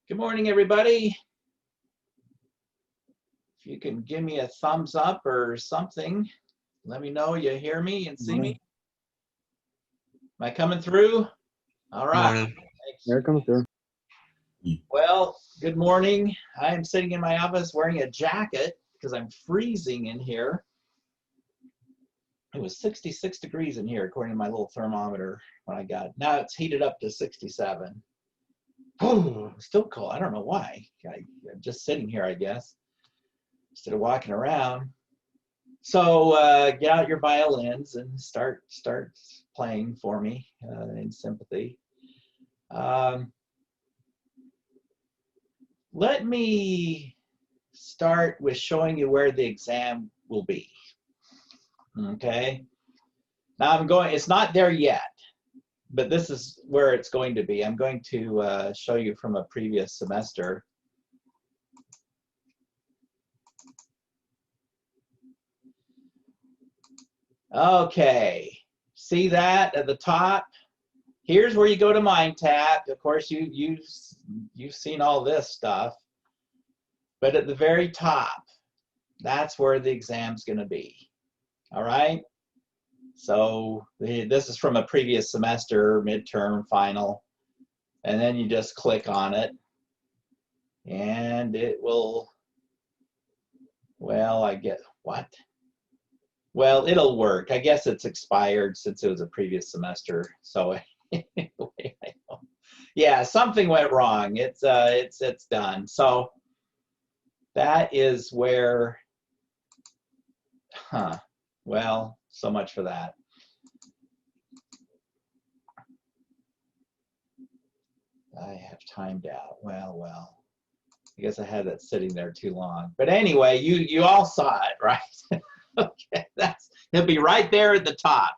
Good morning, everybody. If you can give me a thumbs up or something, let me know you hear me and see me. Am I coming through? All right. Morning. Here comes through. Well, good morning. I'm sitting in my office wearing a jacket because I'm freezing in here. It was 66 degrees in here, according to my little thermometer when I got it. Now it's heated up to 67. Oh, still cold. I don't know why. I'm just sitting here, I guess, instead of walking around. So get out your violins and start playing for me in sympathy. Let me start with showing you where the exam will be. Okay. Now it's not there yet, but this is where it's going to be. I'm going to show you from a previous semester. Okay, see that at the top? Here's where you go to MindTap. Of course, you've seen all this stuff, but at the very top, that's where the exam's going to be. All right. So this is from a previous semester, midterm, final, and then you just click on it, and it will. Well, I get what? Well, it'll work. I guess it's expired since it was a previous semester. So anyway, yeah, something went wrong. It's done. So that is where, well, so much for that. I have timed out. Well. I guess I had that sitting there too long. But anyway, you all saw it, right? Okay, it'll be right there at the top.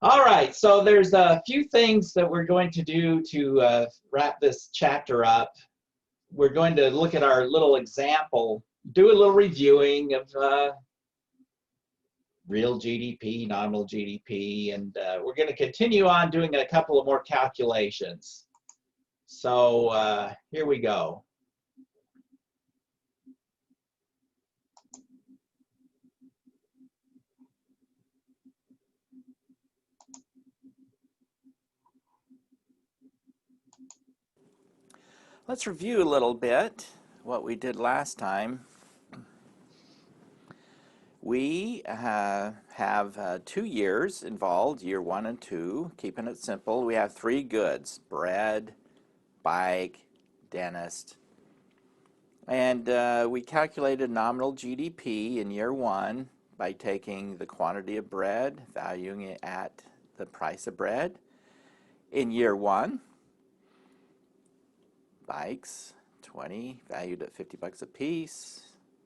All right, so there's a few things that we're going to do to wrap this chapter up. We're going to look at our little example, do a little reviewing of real GDP, nominal GDP, and we're going to continue on doing a couple of more calculations. So here we go. Let's review a little bit what we did last time. We have 2 years involved, year 1 and 2, keeping it simple. We have 3 goods: bread, bike, dentist. And we calculated nominal GDP in year 1 by taking the quantity of bread, valuing it at the price of bread. In year 1, bikes, 20, valued at $50 a piece.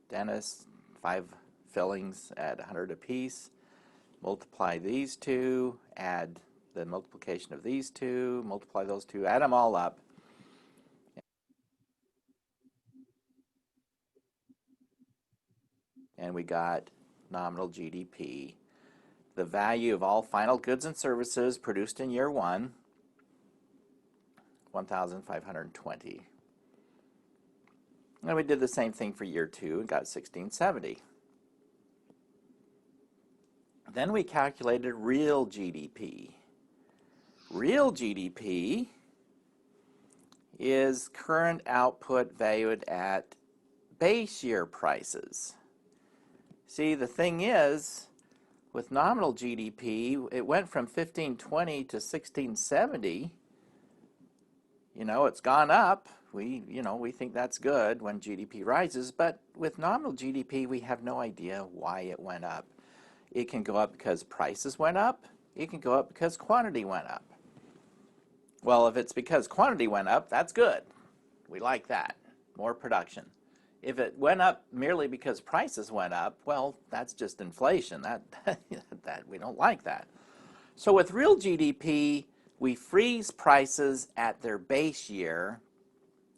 Dentist, 5 fillings at 100 a piece. Multiply these two, add the multiplication of these two, multiply those two, add them all up. And we got nominal GDP. The value of all final goods and services produced in year 1, 1,520. And we did the same thing for year 2 and got 1,670. Then we calculated real GDP. Real GDP is current output valued at base year prices. See, the thing is, with nominal GDP, it went from 1,520 to 1,670. You know, it's gone up. We think that's good when GDP rises, but with nominal GDP, we have no idea why it went up. It can go up because prices went up. It can go up because quantity went up. Well, if it's because quantity went up, that's good. We like that. More production. If it went up merely because prices went up, well, that's just inflation. That we don't like that. So with real GDP, we freeze prices at their base year.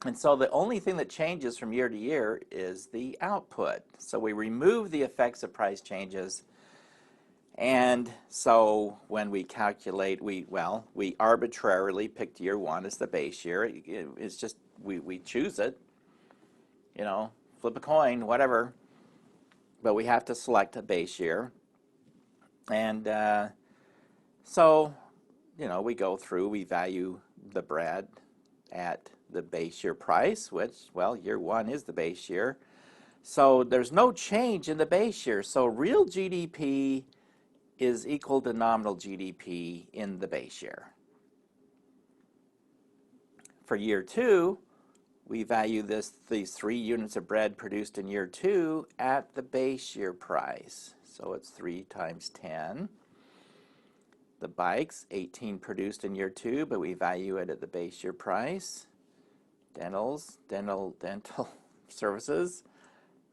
And so the only thing that changes from year to year is the output. So we remove the effects of price changes, And so when we calculate, we arbitrarily picked year 1 as the base year. It's just, we choose it, flip a coin, whatever. But we have to select a base year. And so, we go through, we value the bread at the base year price, which, well, year 1 is the base year. So there's no change in the base year. So real GDP is equal to nominal GDP in the base year. For year 2, we value these 3 units of bread produced in year 2 at the base year price. So it's 3 times 10. The bikes, 18 produced in year 2, but we value it at the base year price. Dental services,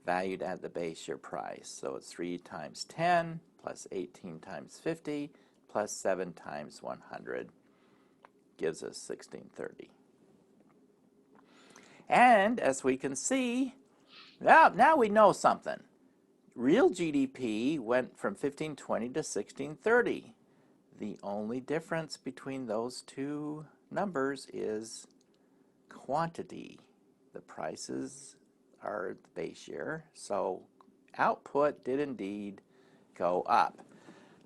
valued at the base year price. So it's 3 times 10 plus 18 times 50 plus 7 times 100 gives us 1630. And as we can see, now we know something. Real GDP went from 1520 to 1630. The only difference between those two numbers is quantity. The prices are the base year, so output did indeed go up.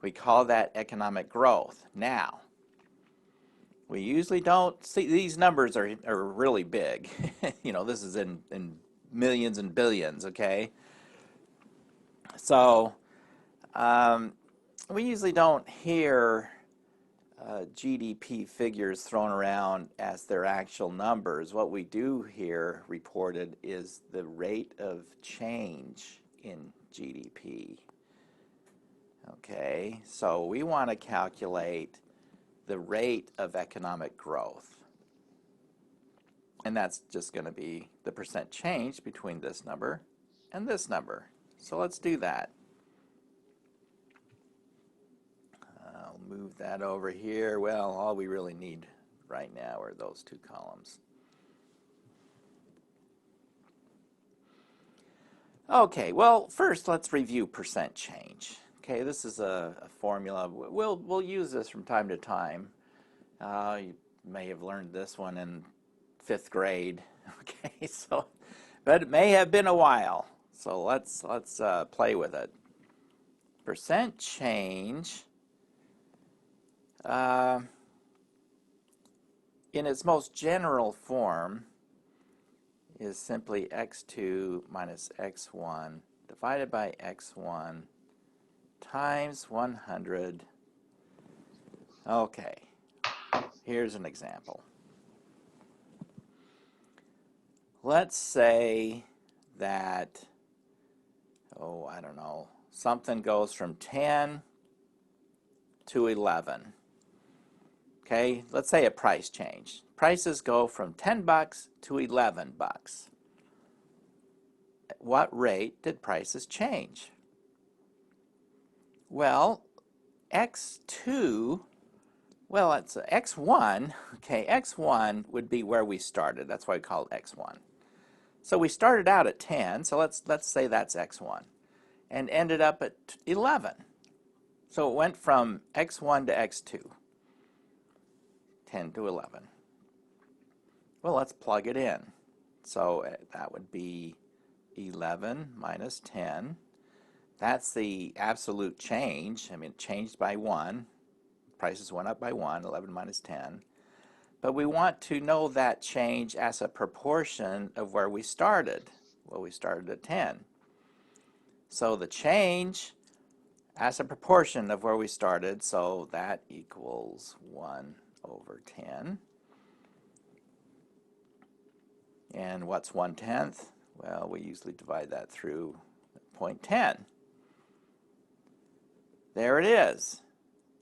We call that economic growth. Now, we usually don't see these numbers are really big. This is in millions and billions, okay? So we usually don't hear GDP figures thrown around as their actual numbers. What we do hear reported is the rate of change in GDP. Okay, so we want to calculate the rate of economic growth. And that's just going to be the percent change between this number and this number. So let's do that. I'll move that over here. Well, all we really need right now are those 2 columns. Okay, well, first let's review percent change. Okay, this is a formula. We'll use this from time to time. You may have learned this one in 5th grade. Okay, so, but it may have been a while. So let's play with it. Percent change, in its most general form, is simply x2 minus x1 divided by x1 times 100. Okay, here's an example. Let's say that, I don't know, something goes from 10 to 11. Okay, let's say a price change. Prices go from $10 to $11. At what rate did prices change? Well, x2, well, it's x1. Okay, x1 would be where we started. That's why we call it x1. So we started out at 10, so let's say that's x1, and ended up at 11. So it went from x1 to x2, 10 to 11. Well, let's plug it in. So that would be 11 minus 10. That's the absolute change. I mean, it changed by 1. Prices went up by 1, 11 minus 10. But we want to know that change as a proportion of where we started. Well, we started at 10. So the change as a proportion of where we started, so that equals 1 over 10. And what's 1/10? Well, we usually divide that through 0.10. There it is.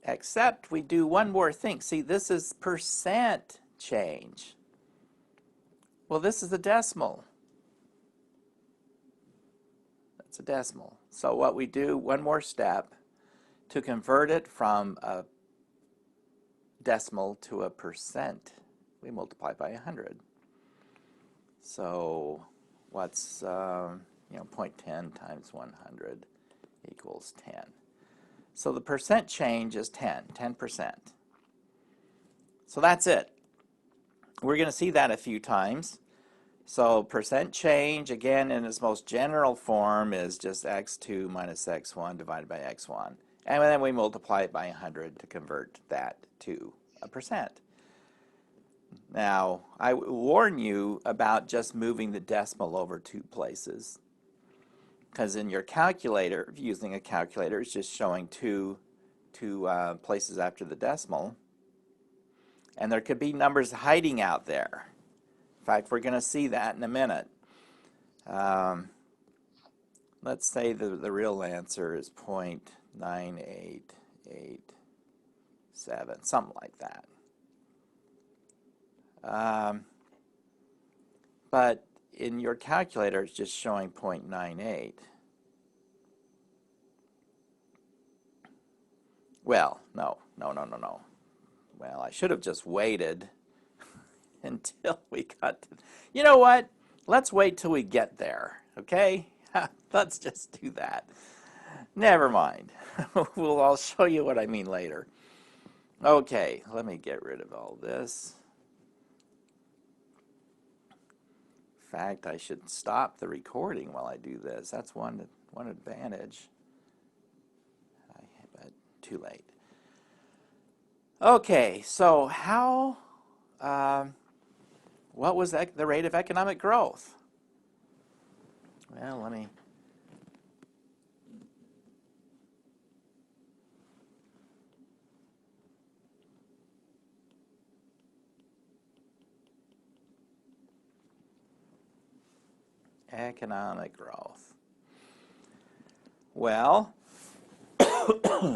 Except we do one more thing. See, this is percent change. Well, this is a decimal. That's a decimal. So what we do, one more step, to convert it from a decimal to a percent, we multiply by 100. So what's 0.10 times 100 equals 10. So the percent change is 10%. So that's it. We're going to see that a few times. So percent change, again, in its most general form is just x2 minus x1 divided by x1. And then we multiply it by 100 to convert that to a percent. Now, I warn you about just moving the decimal over 2 places. Because in your calculator, using a calculator, it's just showing two places after the decimal. And there could be numbers hiding out there. In fact, we're going to see that in a minute. Let's say the real answer is 0.9887, something like that. But in your calculator, it's just showing 0.98. Well, no. Well, I should have just waited until we got to... You know what? Let's wait till we get there, okay? Let's just do that. Never mind. I'll show you what I mean later. Okay, let me get rid of all this. In fact, I should stop the recording while I do this. That's one advantage. But too late. Okay, so what was the rate of economic growth? Well, let me... Economic growth. Well,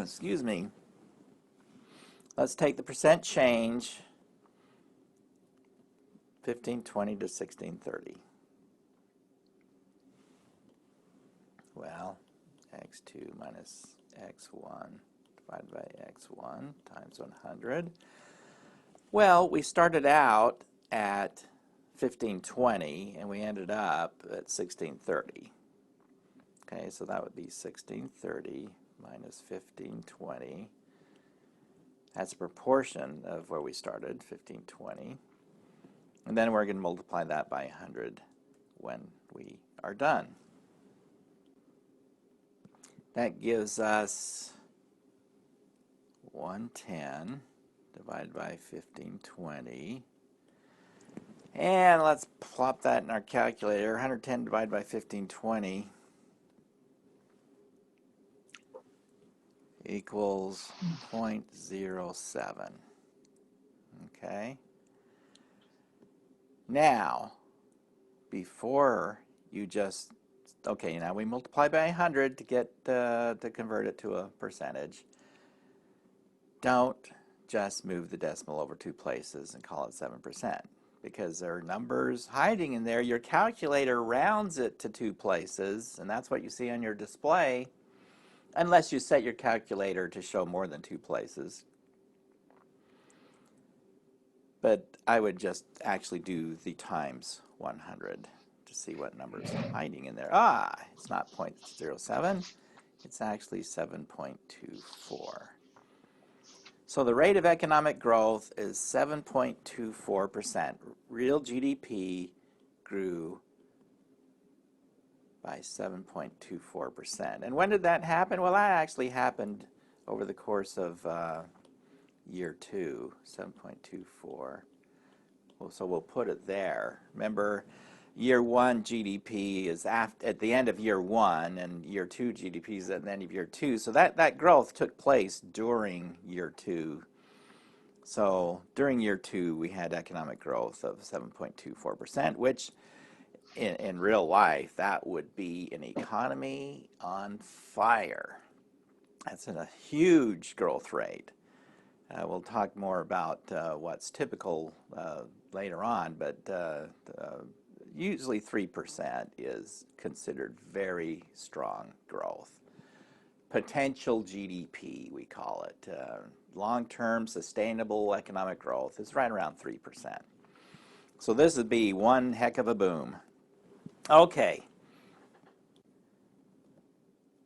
excuse me. Let's take the percent change, 1520 to 1630. Well, x2 minus x1 divided by x1 times 100. Well, we started out at 1520 and we ended up at 1630. Okay, so that would be 1630 minus 1520. That's a proportion of where we started, 1520. And then we're going to multiply that by 100 when we are done. That gives us 110 divided by 1520. And let's plop that in our calculator. 110 divided by 1520 equals 0.07. Okay. Now, before you just, okay, now we multiply by 100 to get to convert it to a percentage. Don't just move the decimal over 2 places and call it 7%, because there are numbers hiding in there. Your calculator rounds it to 2 places, and that's what you see on your display, unless you set your calculator to show more than 2 places. But I would just actually do the times 100 to see what numbers are hiding in there. It's not 0.07, it's actually 7.24. So the rate of economic growth is 7.24%. Real GDP grew by 7.24%. And when did that happen? Well, that actually happened over the course of year 2, 7.24. Well, so we'll put it there. Remember, year 1 GDP is at the end of year 1, and year 2 GDP is at the end of year 2. So that growth took place during year 2. So during year 2, we had economic growth of 7.24%, which in real life, that would be an economy on fire. That's a huge growth rate. We'll talk more about what's typical later on, but usually 3% is considered very strong growth. Potential GDP, we call it. Long-term sustainable economic growth is right around 3%. So this would be one heck of a boom. Okay.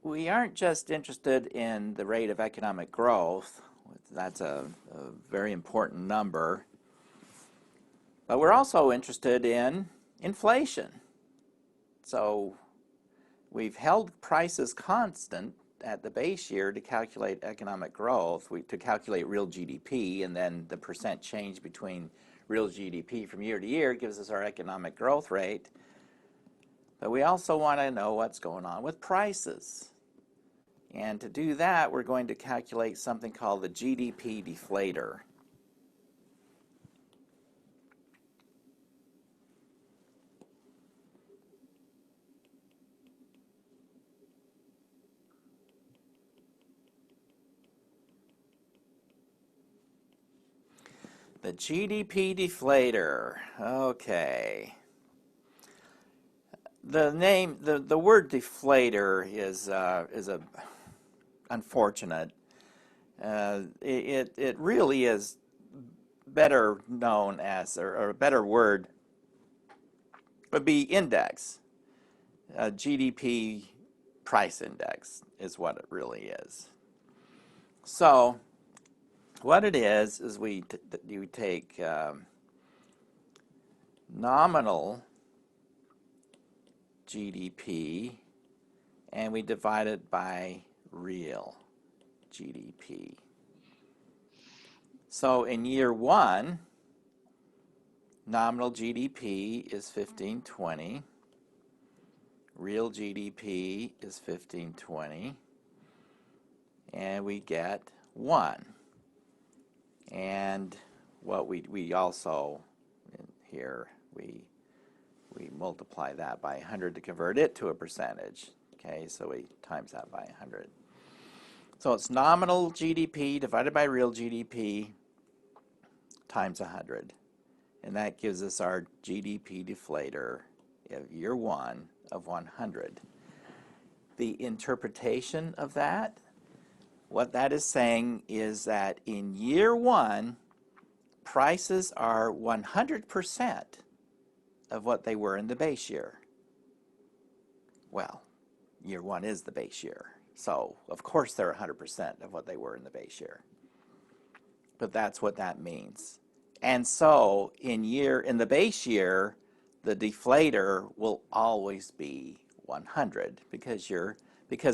we aren't just interested in the rate of economic growth. That's a very important number. But we're also interested in inflation. So we've held prices constant at the base year to calculate economic growth, to calculate real GDP, and then the percent change between real GDP from year to year gives us our economic growth rate. But we also want to know what's going on with prices. And to do that, we're going to calculate something called the GDP deflator. The GDP deflator. Okay. The name, the word deflator is unfortunate. It really is better known as, or a better word would be index. GDP price index is what it really is. So what it is you take nominal GDP and we divide it by real GDP. So in year one, nominal GDP is 1520, real GDP is 1520, and we get 1. And what we also, in here, we multiply that by 100 to convert it to a percentage. Okay, so we times that by 100. So it's nominal GDP divided by real GDP times 100. And that gives us our GDP deflator of year one of 100. The interpretation of that, what that is saying is that in year one, prices are 100% of what they were in the base year. Well, year one is the base year. So, of course, they're 100% of what they were in the base year. But that's what that means. And so, in the base year, the deflator will always be 100 because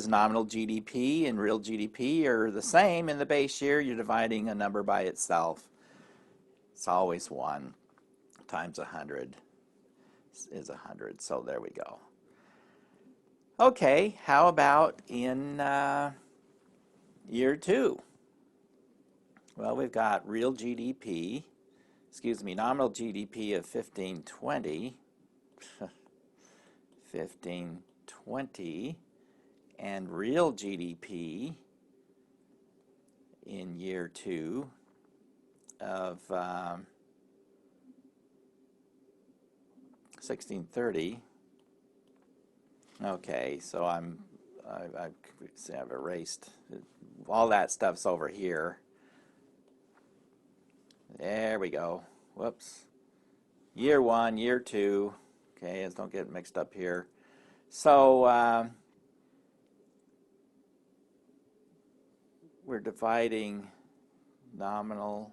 nominal GDP and real GDP are the same in the base year. You're dividing a number by itself. It's always 1 times 100 is 100. So there we go. Okay, how about in year two? Well, we've got nominal GDP of 1520, 1520, and real GDP in year two of 1630. Okay, so I've erased all that stuff's over here. There we go. Whoops. Year one, year two. Okay, let's don't get mixed up here. So we're dividing nominal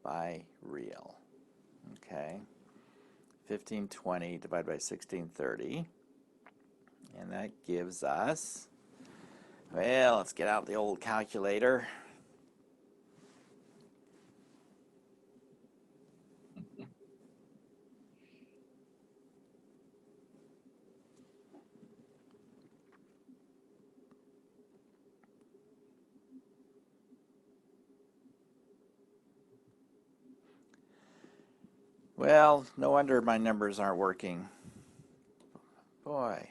by real. Okay. 1520 divided by 1630. And that gives us, well, let's get out the old calculator. Well, no wonder my numbers aren't working. Boy,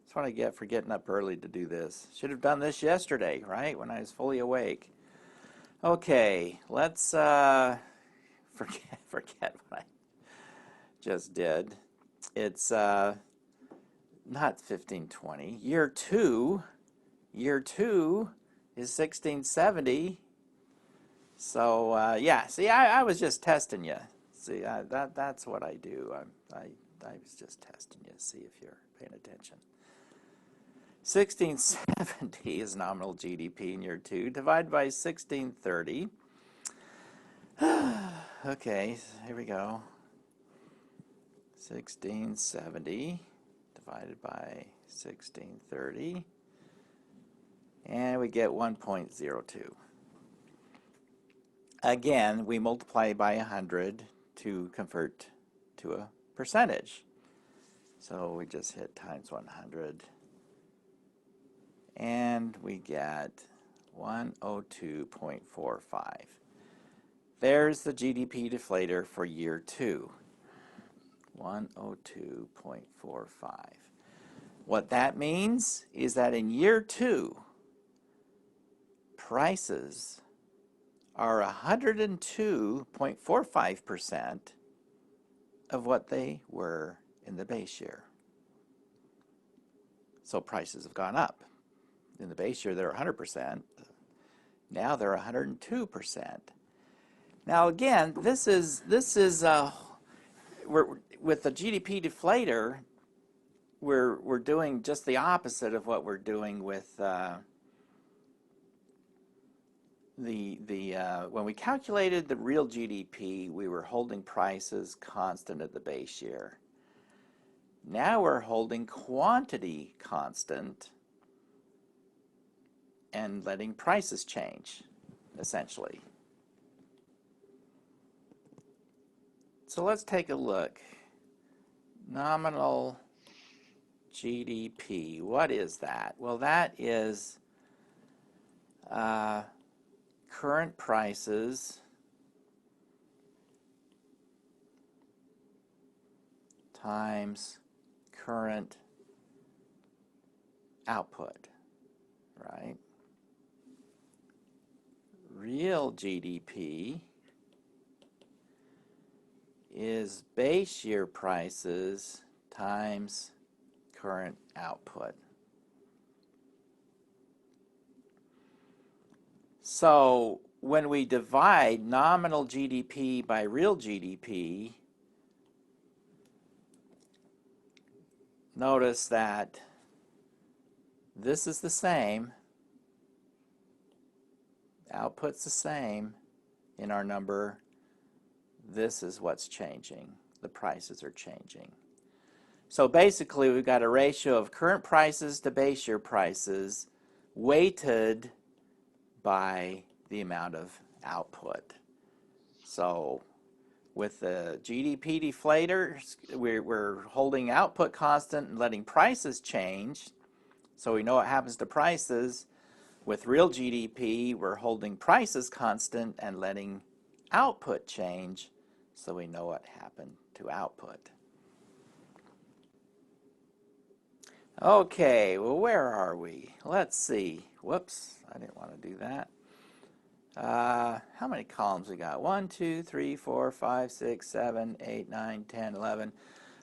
that's what I get for getting up early to do this. Should have done this yesterday, right, when I was fully awake. Okay, let's forget what I just did. It's not 1520. Year two is 1670. So yeah, see, I was just testing you. See, that's what I do. I was just testing you to see if you're paying attention. 1670 is nominal GDP in year 2, divided by 1630. Okay, here we go. 1670 divided by 1630, and we get 1.02. Again, we multiply by 100 to convert to a percentage. So we just hit times 100, and we get 102.45. There's the GDP deflator for year 2. 102.45. What that means is that in year 2, prices are 102.45% of what they were in the base year. So prices have gone up. In the base year, they're 100%. Now they're 102%. Now again, this is with the GDP deflator, we're doing just the opposite of what we're doing with when we calculated the real GDP, we were holding prices constant at the base year. Now we're holding quantity constant and letting prices change, essentially. So let's take a look. Nominal GDP, what is that? Well, that is current prices times current output, right? Real GDP is base year prices times current output. So when we divide nominal GDP by real GDP, notice that this is the same, output's the same in our number. This is what's changing. The prices are changing. So basically, we've got a ratio of current prices to base year prices weighted by the amount of output. So with the GDP deflator, we're holding output constant and letting prices change. So we know what happens to prices. With real GDP, we're holding prices constant and letting output change. So we know what happened to output. Okay, well, where are we? Let's see. Whoops, I didn't want to do that. How many columns we got? 1, 2, 3, 4, 5, 6, 7, 8, 9, 10, 11.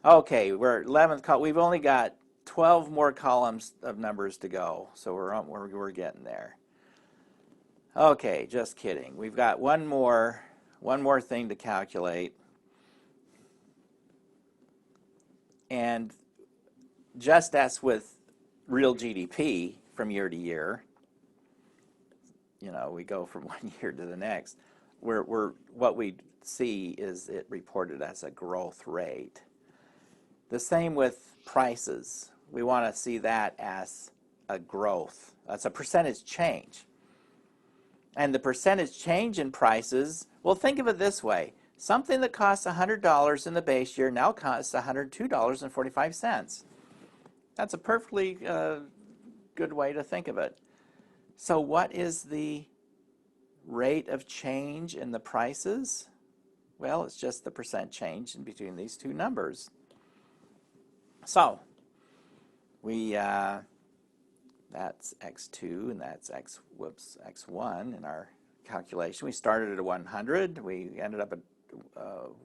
Okay, we're at 11th column. We've only got 12 more columns of numbers to go, so we're getting there. Okay, just kidding. We've got one more thing to calculate. And just as with real GDP from year to year, you know, we go from one year to the next, what we see is it reported as a growth rate. The same with prices. We want to see that as a growth. That's a percentage change. And the percentage change in prices, well, think of it this way. Something that costs $100 in the base year now costs $102.45. That's a perfectly good way to think of it. So what is the rate of change in the prices? Well, it's just the percent change in between these two numbers. So we that's x2 and that's x1 in our calculation. We started at 100. We ended up at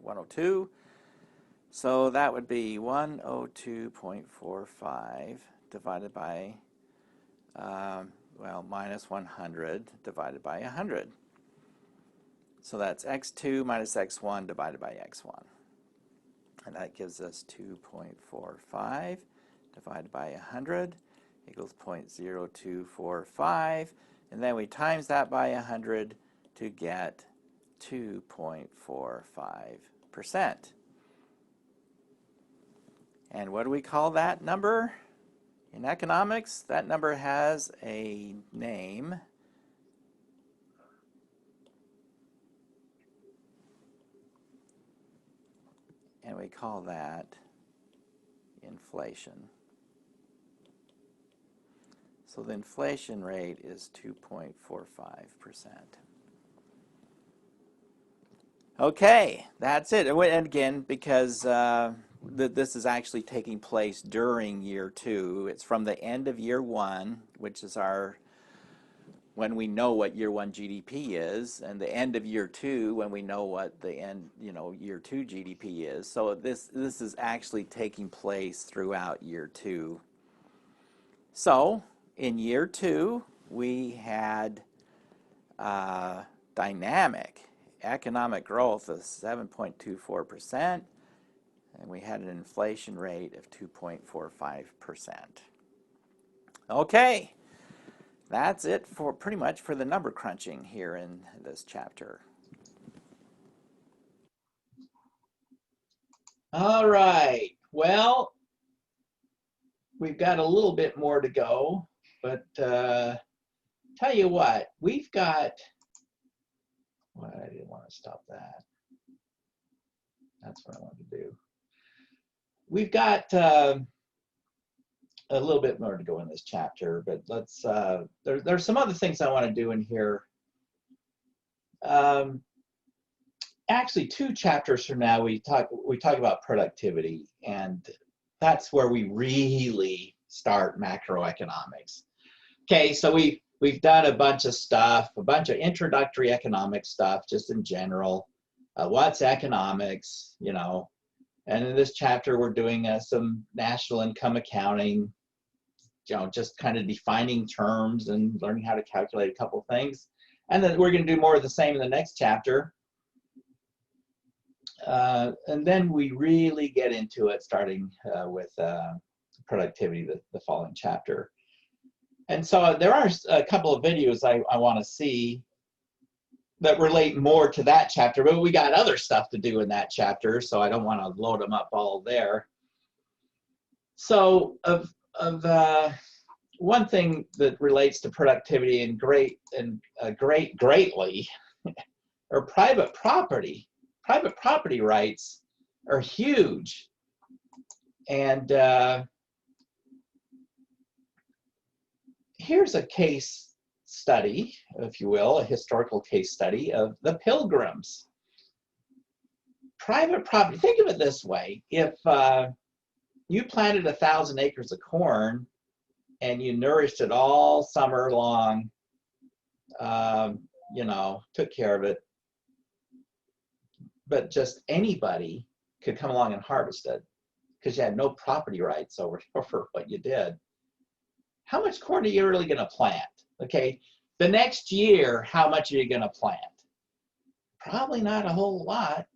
102. So that would be 102.45 divided by, minus 100 divided by 100. So that's x2 minus x1 divided by x1. And that gives us 2.45 divided by 100. equals 0.0245. And then we times that by 100 to get 2.45%. And what do we call that number? In economics, that number has a name. And we call that inflation. So the inflation rate is 2.45%. Okay, that's it. And again, because this is actually taking place during year 2, it's from the end of year 1, which is when we know what year 1 GDP is, and the end of year 2 when we know what the end, year 2 GDP is. So this is actually taking place throughout year 2. So in year 2, we had dynamic economic growth of 7.24%, and we had an inflation rate of 2.45%. Okay, that's it for pretty much for the number crunching here in this chapter. All right, well, we've got a little bit more to go, but tell you what, we've got, well, I didn't want to stop that. That's what I wanted to do. We've got a little bit more to go in this chapter, but let's, there's some other things I want to do in here. Actually, 2 chapters from now, we talk about productivity, and that's where we really start macroeconomics. Okay, so we've done a bunch of stuff, a bunch of introductory economic stuff, just in general. What's economics, And in this chapter, we're doing some national income accounting, just kind of defining terms and learning how to calculate a couple things. And then we're going to do more of the same in the next chapter. And then we really get into it, starting with productivity, the following chapter. And so there are a couple of videos I want to see that relate more to that chapter, but we got other stuff to do in that chapter, so I don't want to load them up all there. So one thing that relates to productivity and greatly are private property. Private property rights are huge, and here's a case study, if you will, a historical case study of the Pilgrims. Private property, think of it this way. If you planted 1,000 acres of corn and you nourished it all summer long, took care of it, but just anybody could come along and harvest it because you had no property rights over what you did. How much corn are you really going to plant? Okay, the next year, how much are you going to plant? Probably not a whole lot.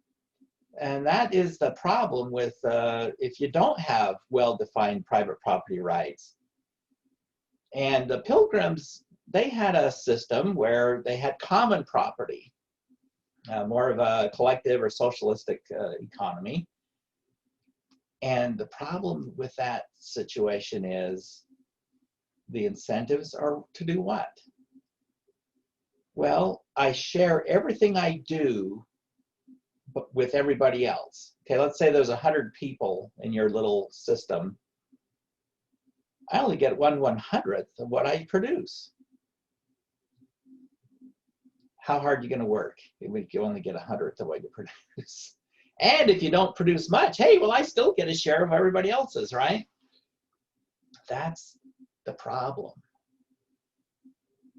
And that is the problem with if you don't have well-defined private property rights. And the Pilgrims, they had a system where they had common property, more of a collective or socialistic economy. And the problem with that situation is the incentives are to do what? Well, I share everything I do with everybody else. Okay, let's say there's 100 people in your little system. I only get 1/100th of what I produce. How hard are you going to work if you only get 100th of what you produce? And if you don't produce much, hey, well, I still get a share of everybody else's, right? That's the problem.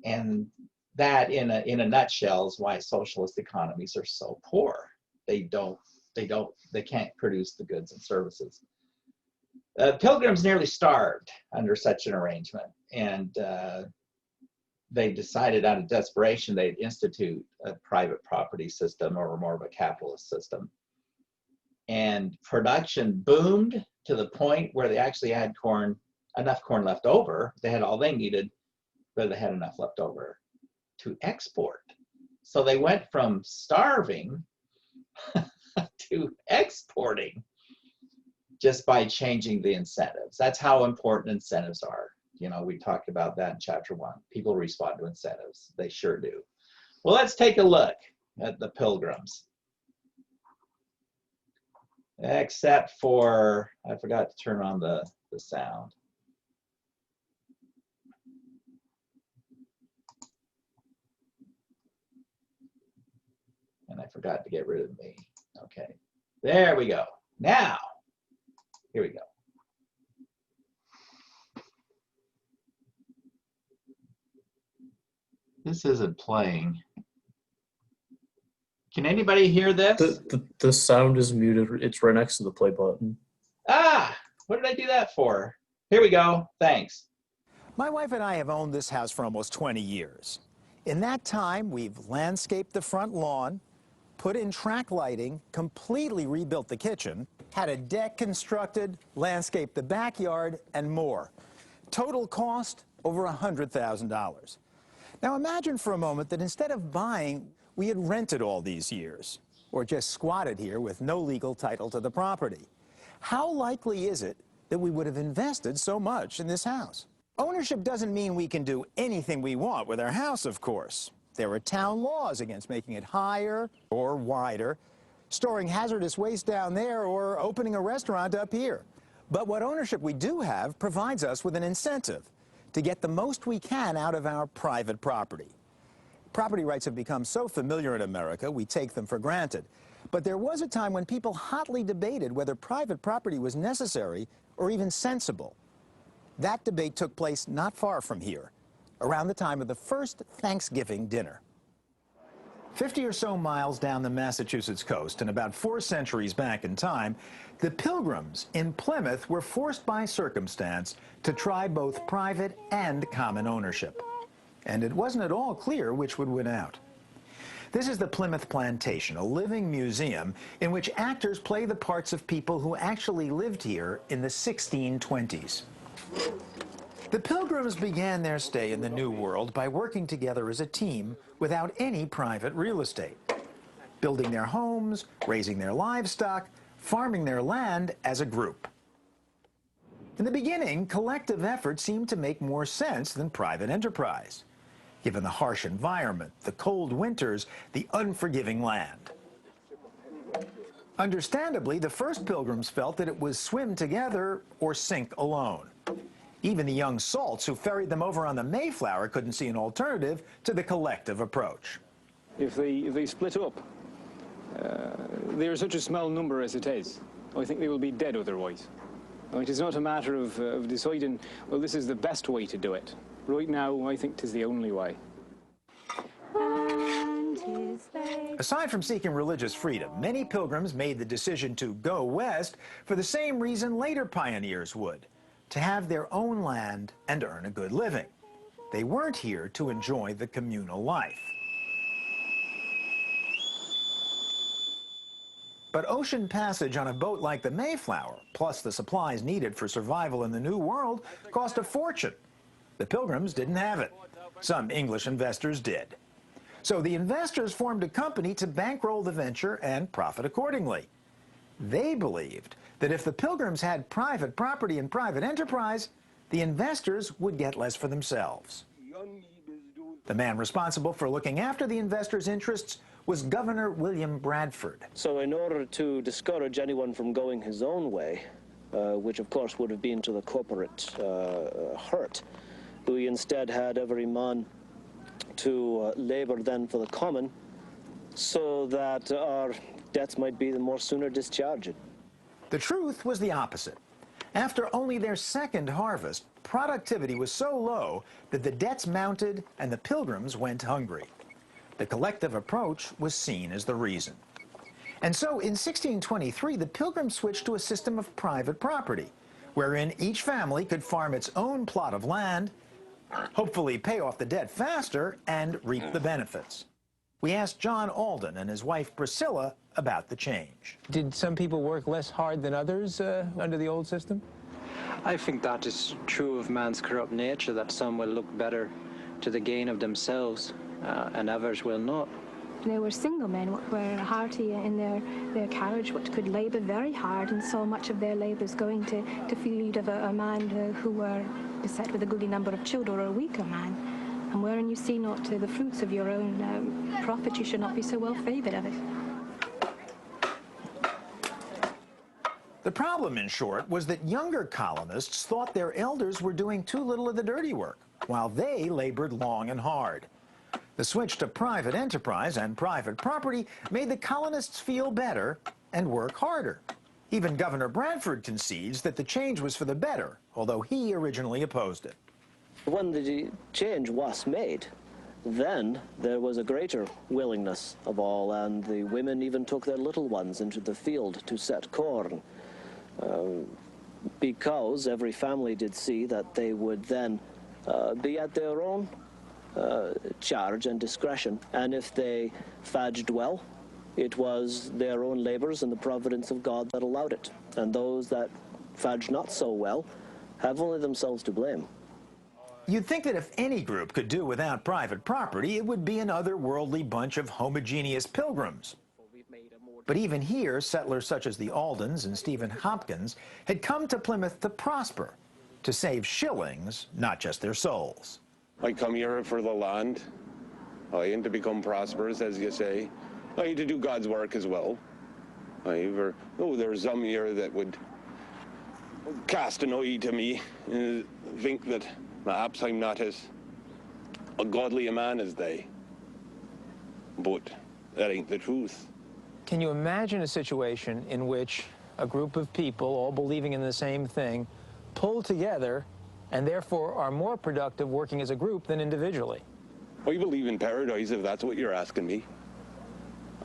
And that in a nutshell is why socialist economies are so poor. They can't produce the goods and services. Pilgrims nearly starved under such an arrangement, and they decided out of desperation they'd institute a private property system or more of a capitalist system. And production boomed to the point where they actually had corn enough corn left over. They had all they needed, but they had enough left over to export. So they went from starving to exporting just by changing the incentives. That's how important incentives are. You know, we talked about that in chapter 1. People respond to incentives. They sure do. Well, let's take a look at the Pilgrims. Except for, I forgot to turn on the sound. And I forgot to get rid of me. Okay, there we go. Now, here we go. This isn't playing. Can anybody hear this? The sound is muted. It's right next to the play button. Ah, what did I do that for? Here we go. Thanks. My wife and I have owned this house for almost 20 years. In that time, we've landscaped the front lawn, put in track lighting, completely rebuilt the kitchen, had a deck constructed, landscaped the backyard, and more. Total cost, over $100,000. Now imagine for a moment that instead of buying, we had rented all these years, or just squatted here with no legal title to the property. How likely is it that we would have invested so much in this house? Ownership doesn't mean we can do anything we want with our house, of course. There are town laws against making it higher or wider, storing hazardous waste down there, or opening a restaurant up here. But what ownership we do have provides us with an incentive to get the most we can out of our private property. Property rights have become so familiar in America, we take them for granted. But there was a time when people hotly debated whether private property was necessary or even sensible. That debate took place not far from here, around the time of the first Thanksgiving dinner. 50 or so miles down the Massachusetts coast and about 4 centuries back in time, the Pilgrims in Plymouth were forced by circumstance to try both private and common ownership. And it wasn't at all clear which would win out. This is the Plymouth Plantation, a living museum in which actors play the parts of people who actually lived here in the 1620s. The Pilgrims began their stay in the New World by working together as a team without any private real estate, building their homes, raising their livestock, farming their land as a group. In the beginning, collective effort seemed to make more sense than private enterprise, given the harsh environment, the cold winters, the unforgiving land. Understandably, the first Pilgrims felt that it was swim together or sink alone. Even the young salts who ferried them over on the Mayflower couldn't see an alternative to the collective approach. If they split up, they are such a small number as it is. I think they will be dead otherwise. It is not a matter of deciding, well, this is the best way to do it. Right now, I think 'tis the only way. Aside from seeking religious freedom, many Pilgrims made the decision to go west for the same reason later pioneers would, to have their own land and earn a good living. They weren't here to enjoy the communal life. But ocean passage on a boat like the Mayflower, plus the supplies needed for survival in the New World, cost a fortune. The Pilgrims didn't have it. Some English investors did. So the investors formed a company to bankroll the venture and profit accordingly. They believed that if the Pilgrims had private property and private enterprise, the investors would get less for themselves. The man responsible for looking after the investors' interests was Governor William Bradford. So in order to discourage anyone from going his own way, which of course would have been to the corporate hurt, we instead had every man to labor then for the common, so that our debts might be the more sooner discharged. The truth was the opposite. After only their second harvest, productivity was so low that the debts mounted and the Pilgrims went hungry. The collective approach was seen as the reason. And so in 1623, the Pilgrims switched to a system of private property, wherein each family could farm its own plot of land, hopefully pay off the debt faster, and reap the benefits. We asked John Alden and his wife Priscilla about the change. Did some people work less hard than others under the old system? I think that is true of man's corrupt nature, that some will look better to the gain of themselves and others will not. There were single men what were hearty in their carriage, what could labour very hard, and so much of their labours going to feed of a man who were beset with a goodly number of children, or a weaker man. And wherein you see not the fruits of your own profit, you should not be so well favoured of it. The problem, in short, was that younger colonists thought their elders were doing too little of the dirty work, while they labored long and hard. The switch to private enterprise and private property made the colonists feel better and work harder. Even Governor Bradford concedes that the change was for the better, although he originally opposed it. When the change was made, then there was a greater willingness of all, and the women even took their little ones into the field to set corn, because every family did see that they would then be at their own charge and discretion, and if they fadged well, it was their own labours and the providence of God that allowed it, and those that fadged not so well have only themselves to blame. You'd think that if any group could do without private property, it would be an otherworldly bunch of homogeneous pilgrims. But even here, settlers such as the Aldens and Stephen Hopkins had come to Plymouth to prosper, to save shillings, not just their souls. I come here for the land, and to become prosperous, as you say, to do God's work as well. There's some here that would cast an eye to me and think that perhaps I'm not as a godly a man as they. But that ain't the truth. Can you imagine a situation in which a group of people, all believing in the same thing, pull together and therefore are more productive working as a group than individually? I believe in paradise, if that's what you're asking me.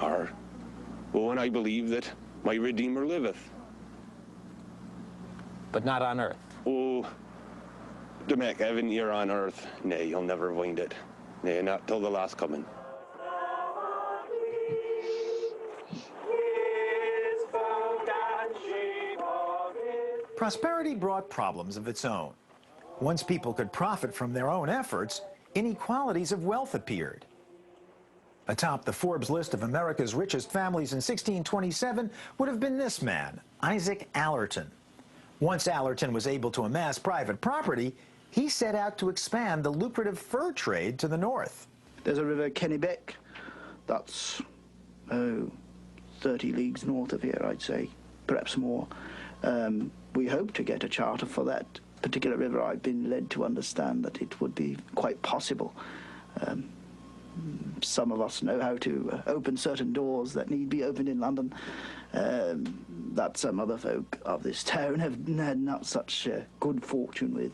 And I believe that my Redeemer liveth. But not on earth? Oh, to make heaven here on earth, nay, you'll never find it. Nay, not till the last coming. Prosperity brought problems of its own. Once people could profit from their own efforts, inequalities of wealth appeared. Atop the Forbes list of America's richest families in 1627 would have been this man, Isaac Allerton. Once Allerton was able to amass private property, he set out to expand the lucrative fur trade to the north. There's a river, Kennebec, that's 30 leagues north of here, I'd say, perhaps more. We hope to get a charter for that particular river. I've been led to understand that it would be quite possible. Some of us know how to open certain doors that need be opened in London, that some other folk of this town have had not such good fortune with.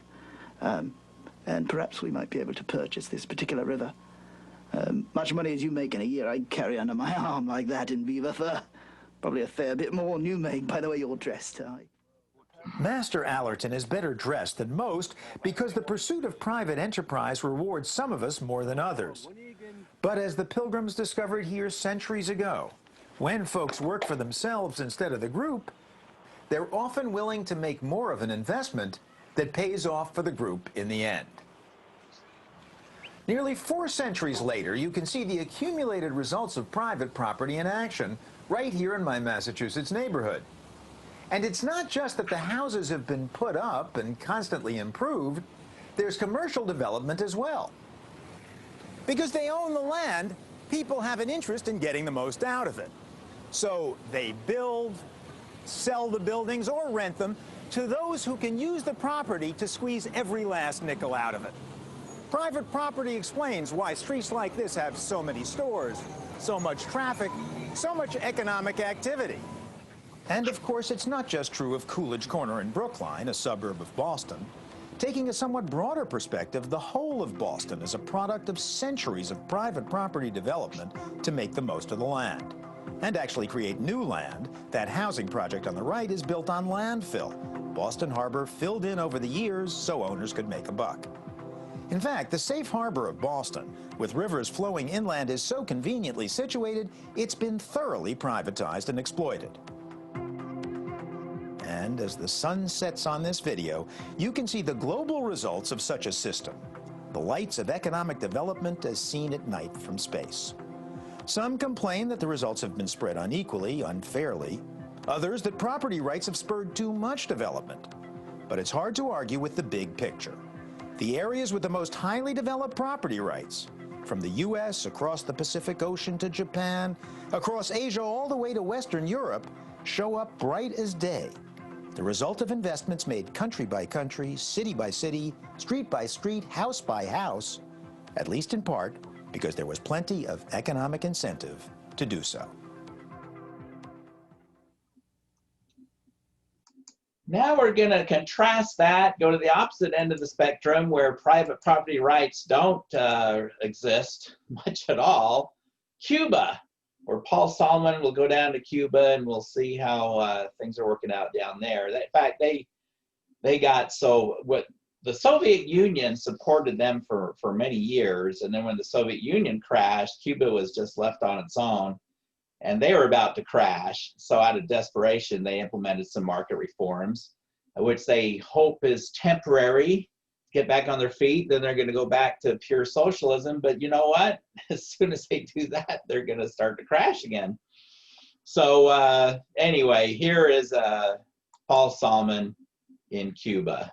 And perhaps we might be able to purchase this particular river. Much money as you make in a year, I'd carry under my arm like that in beaver fur. Probably a fair bit more than you make by the way you're dressed. Master Allerton is better dressed than most because the pursuit of private enterprise rewards some of us more than others. But as the Pilgrims discovered here centuries ago, when folks work for themselves instead of the group, they're often willing to make more of an investment that pays off for the group in the end. Nearly 4 centuries later, you can see the accumulated results of private property in action right here in my Massachusetts neighborhood. And it's not just that the houses have been put up and constantly improved, there's commercial development as well. Because they own the land, people have an interest in getting the most out of it. So they build, sell the buildings, or rent them to those who can use the property to squeeze every last nickel out of it. Private property explains why streets like this have so many stores, so much traffic, so much economic activity. And of course, it's not just true of Coolidge Corner in Brookline, a suburb of Boston. Taking a somewhat broader perspective, the whole of Boston is a product of centuries of private property development to make the most of the land. And actually create new land. That housing project on the right is built on landfill. Boston Harbor filled in over the years so owners could make a buck. In fact, the safe harbor of Boston, with rivers flowing inland, is so conveniently situated, it's been thoroughly privatized and exploited. And And as the sun sets on this video, you can see the global results of such a system. The lights of economic development as seen at night from space. Some complain that the results have been spread unequally, unfairly. Others that property rights have spurred too much development. But it's hard to argue with the big picture. The areas with the most highly developed property rights, from the US across the Pacific Ocean to Japan, across Asia all the way to Western Europe, show up bright as day. The result of investments made country by country, city by city, street by street, house by house, at least in part because there was plenty of economic incentive to do so. Now we're going to contrast that, go to the opposite end of the spectrum where private property rights don't exist much at all. Cuba, where Paul Solomon will go down to Cuba and we'll see how things are working out down there. In fact, they got what the Soviet Union supported them for many years, and then when the Soviet Union crashed, Cuba was just left on its own. And they were about to crash. So out of desperation, they implemented some market reforms, which they hope is temporary, get back on their feet, then they're gonna go back to pure socialism. But you know what? As soon as they do that, they're gonna start to crash again. So anyway, here is Paul Solomon in Cuba.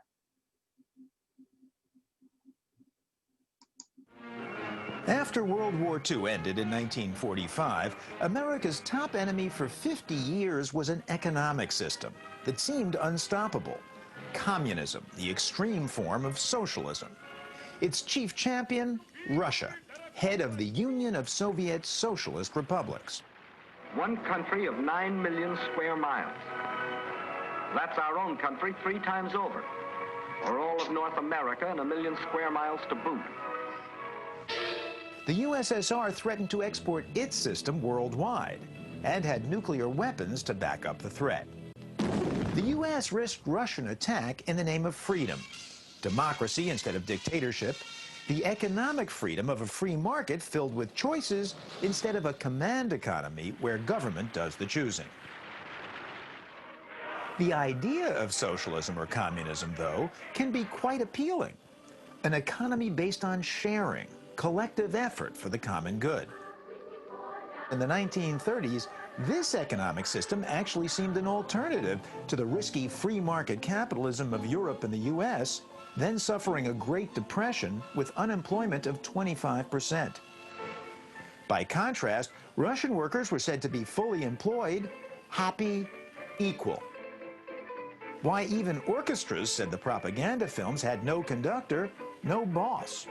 After World War II ended in 1945, America's top enemy for 50 years was an economic system that seemed unstoppable. Communism, the extreme form of socialism. Its chief champion, Russia, head of the Union of Soviet Socialist Republics. One country of 9 million square miles. That's our own country 3 times over, or all of North America and 1 million square miles to boot. The USSR threatened to export its system worldwide and had nuclear weapons to back up the threat. The US risked Russian attack in the name of freedom, democracy instead of dictatorship, the economic freedom of a free market filled with choices instead of a command economy where government does the choosing. The idea of socialism or communism, though, can be quite appealing. An economy based on sharing, collective effort for the common good. In the 1930s, this economic system actually seemed an alternative to the risky free market capitalism of Europe and the US, then suffering a Great Depression with unemployment of 25%. By contrast, Russian workers were said to be fully employed, happy, equal. Why, even orchestras, said the propaganda films, had no conductor, no boss.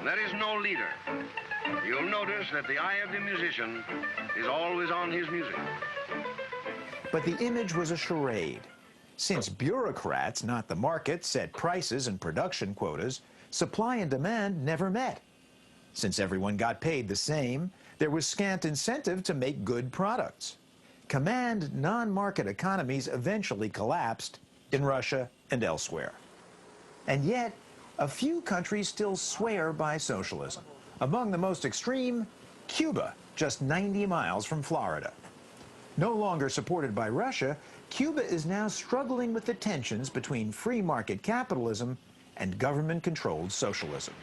There is no leader. You'll notice that the eye of the musician is always on his music. But the image was a charade. Since bureaucrats, not the market, set prices and production quotas, supply and demand never met. Since everyone got paid the same, there was scant incentive to make good products. Command non-market economies eventually collapsed in Russia and elsewhere. And yet, a few countries still swear by socialism. Among the most extreme, Cuba, just 90 miles from Florida. No longer supported by Russia, Cuba is now struggling with the tensions between free market capitalism and government-controlled socialism.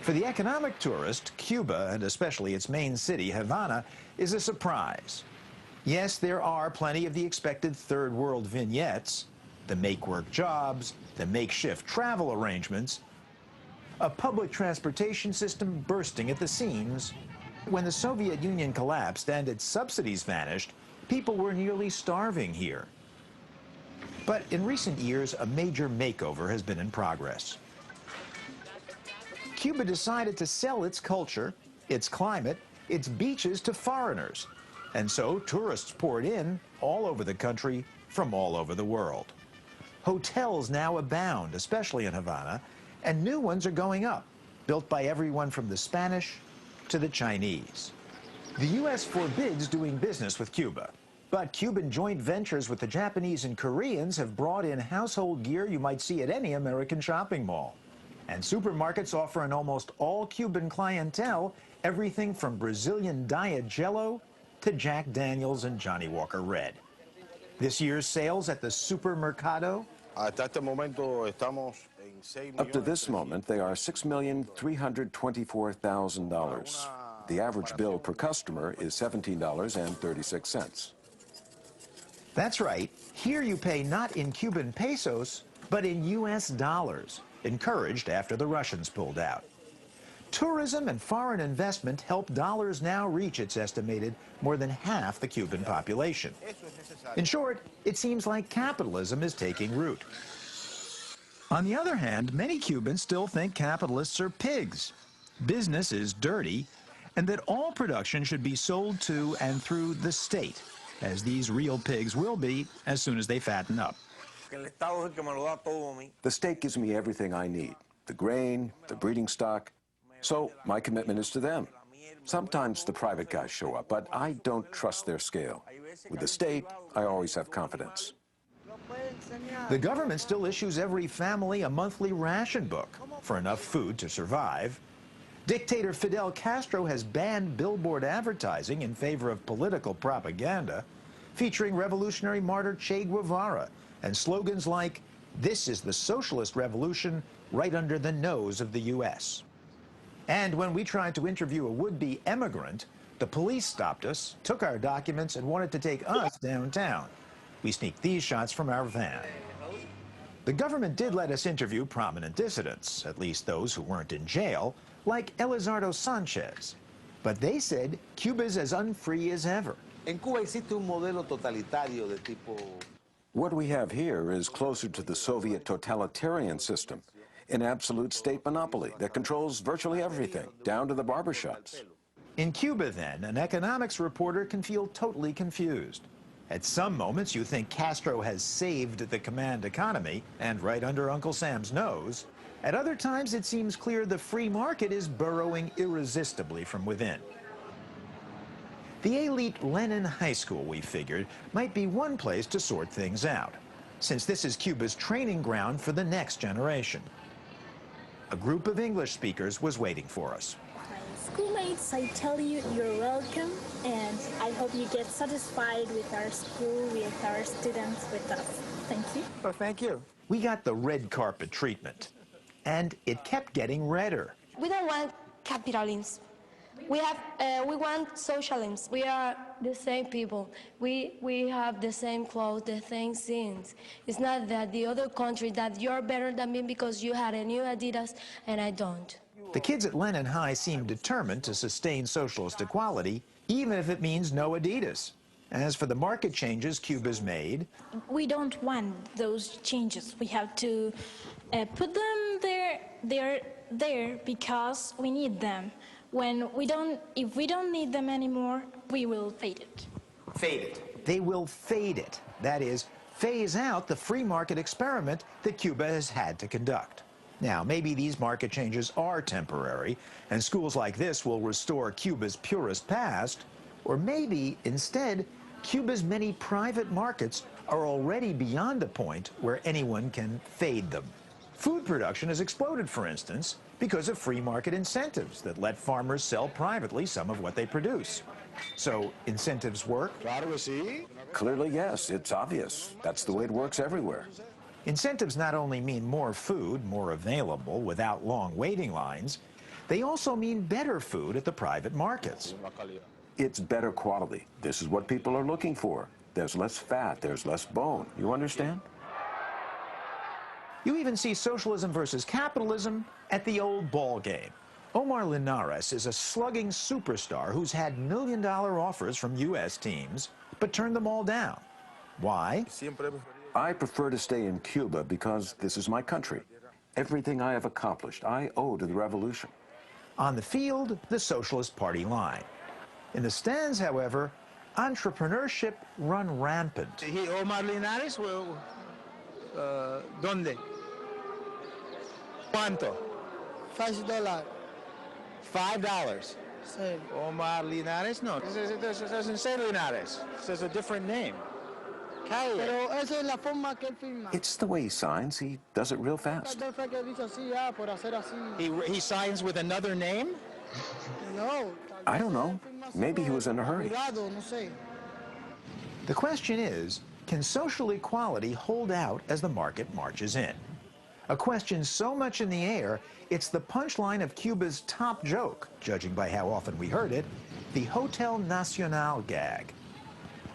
For the economic tourist, Cuba, and especially its main city, Havana, is a surprise. Yes, there are plenty of the expected third world vignettes, the make-work jobs, the makeshift travel arrangements, a public transportation system bursting at the seams. When the Soviet Union collapsed and its subsidies vanished, people were nearly starving here. But in recent years, a major makeover has been in progress. Cuba decided to sell its culture, its climate, its beaches to foreigners. And so tourists poured in all over the country from all over the world. Hotels now abound, especially in Havana, and new ones are going up, built by everyone from the Spanish to the Chinese. The U.S. forbids doing business with Cuba, but Cuban joint ventures with the Japanese and Koreans have brought in household gear you might see at any American shopping mall. And supermarkets offer an almost all Cuban clientele everything from Brazilian Diet Jello to Jack Daniels and Johnny Walker Red. This year's sales at the Supermercado? Up to this moment, they are $6,324,000. The average bill per customer is $17.36. That's right. Here you pay not in Cuban pesos, but in U.S. dollars, encouraged after the Russians pulled out. Tourism and foreign investment help dollars now reach its estimated more than half the Cuban population. In short, it seems like capitalism is taking root. On the other hand, many Cubans still think capitalists are pigs. Business is dirty, and that all production should be sold to and through the state, as these real pigs will be as soon as they fatten up. The state gives me everything I need, the grain, the breeding stock, so my commitment is to them. Sometimes the private guys show up, but I don't trust their scale. With the state, I always have confidence. The government still issues every family a monthly ration book for enough food to survive. Dictator Fidel Castro has banned billboard advertising in favor of political propaganda, featuring revolutionary martyr Che Guevara and slogans like, "This is the socialist revolution right under the nose of the U.S." And when we tried to interview a would-be emigrant, the police stopped us, took our documents, and wanted to take us downtown. We sneaked these shots from our van. The government did let us interview prominent dissidents, at least those who weren't in jail, like Elizardo Sanchez. But they said Cuba's as unfree as ever. What we have here is closer to the Soviet totalitarian system, an absolute state monopoly that controls virtually everything, down to the barbershops. In Cuba, then, an economics reporter can feel totally confused. At some moments, you think Castro has saved the command economy, and right under Uncle Sam's nose. At other times, it seems clear the free market is burrowing irresistibly from within. The elite Lenin High School, we figured, might be one place to sort things out, since this is Cuba's training ground for the next generation. A group of English speakers was waiting for us. Schoolmates, I tell you, you're welcome, and I hope you get satisfied with our school, with our students, with us. Thank you. Oh, thank you. We got the red carpet treatment, and it kept getting redder. We don't want capitalism. We want socialism. We are the same people. We have the same clothes, the same things. It's not that the other country that you're better than me because you had a new Adidas and I don't. The kids at Lenin High seem determined to sustain socialist equality, even if it means no Adidas. As for the market changes Cuba's made, we don't want those changes. We have to put them there because we need them. If we don't need them anymore, we will fade it. Fade it. They will fade it. That is, phase out the free market experiment that Cuba has had to conduct. Now, maybe these market changes are temporary, and schools like this will restore Cuba's purest past, or maybe, instead, Cuba's many private markets are already beyond a point where anyone can fade them. Food production has exploded, for instance, because of free market incentives that let farmers sell privately some of what they produce. So, incentives work? Clearly, yes. It's obvious. That's the way it works everywhere. Incentives not only mean more food, more available, without long waiting lines, they also mean better food at the private markets. It's better quality. This is what people are looking for. There's less fat, there's less bone. You understand? You even see socialism versus capitalism at the old ball game. Omar Linares is a slugging superstar who's had million-dollar offers from U.S. teams, but turned them all down. Why? I prefer to stay in Cuba because this is my country. Everything I have accomplished, I owe to the revolution. On the field, the Socialist Party line. In the stands, however, entrepreneurship run rampant. Omar Linares, ¿dónde? ¿Cuánto? $5. $5. Sí. Omar Linares? No, it doesn't say Linares. It says a different name. It's the way he signs. He does it real fast. He signs with another name? No. I don't know. Maybe he was in a hurry. The question is, Can social equality hold out as the market marches in? A question so much in the air, it's the punchline of Cuba's top joke, judging by how often we heard it, the Hotel Nacional gag.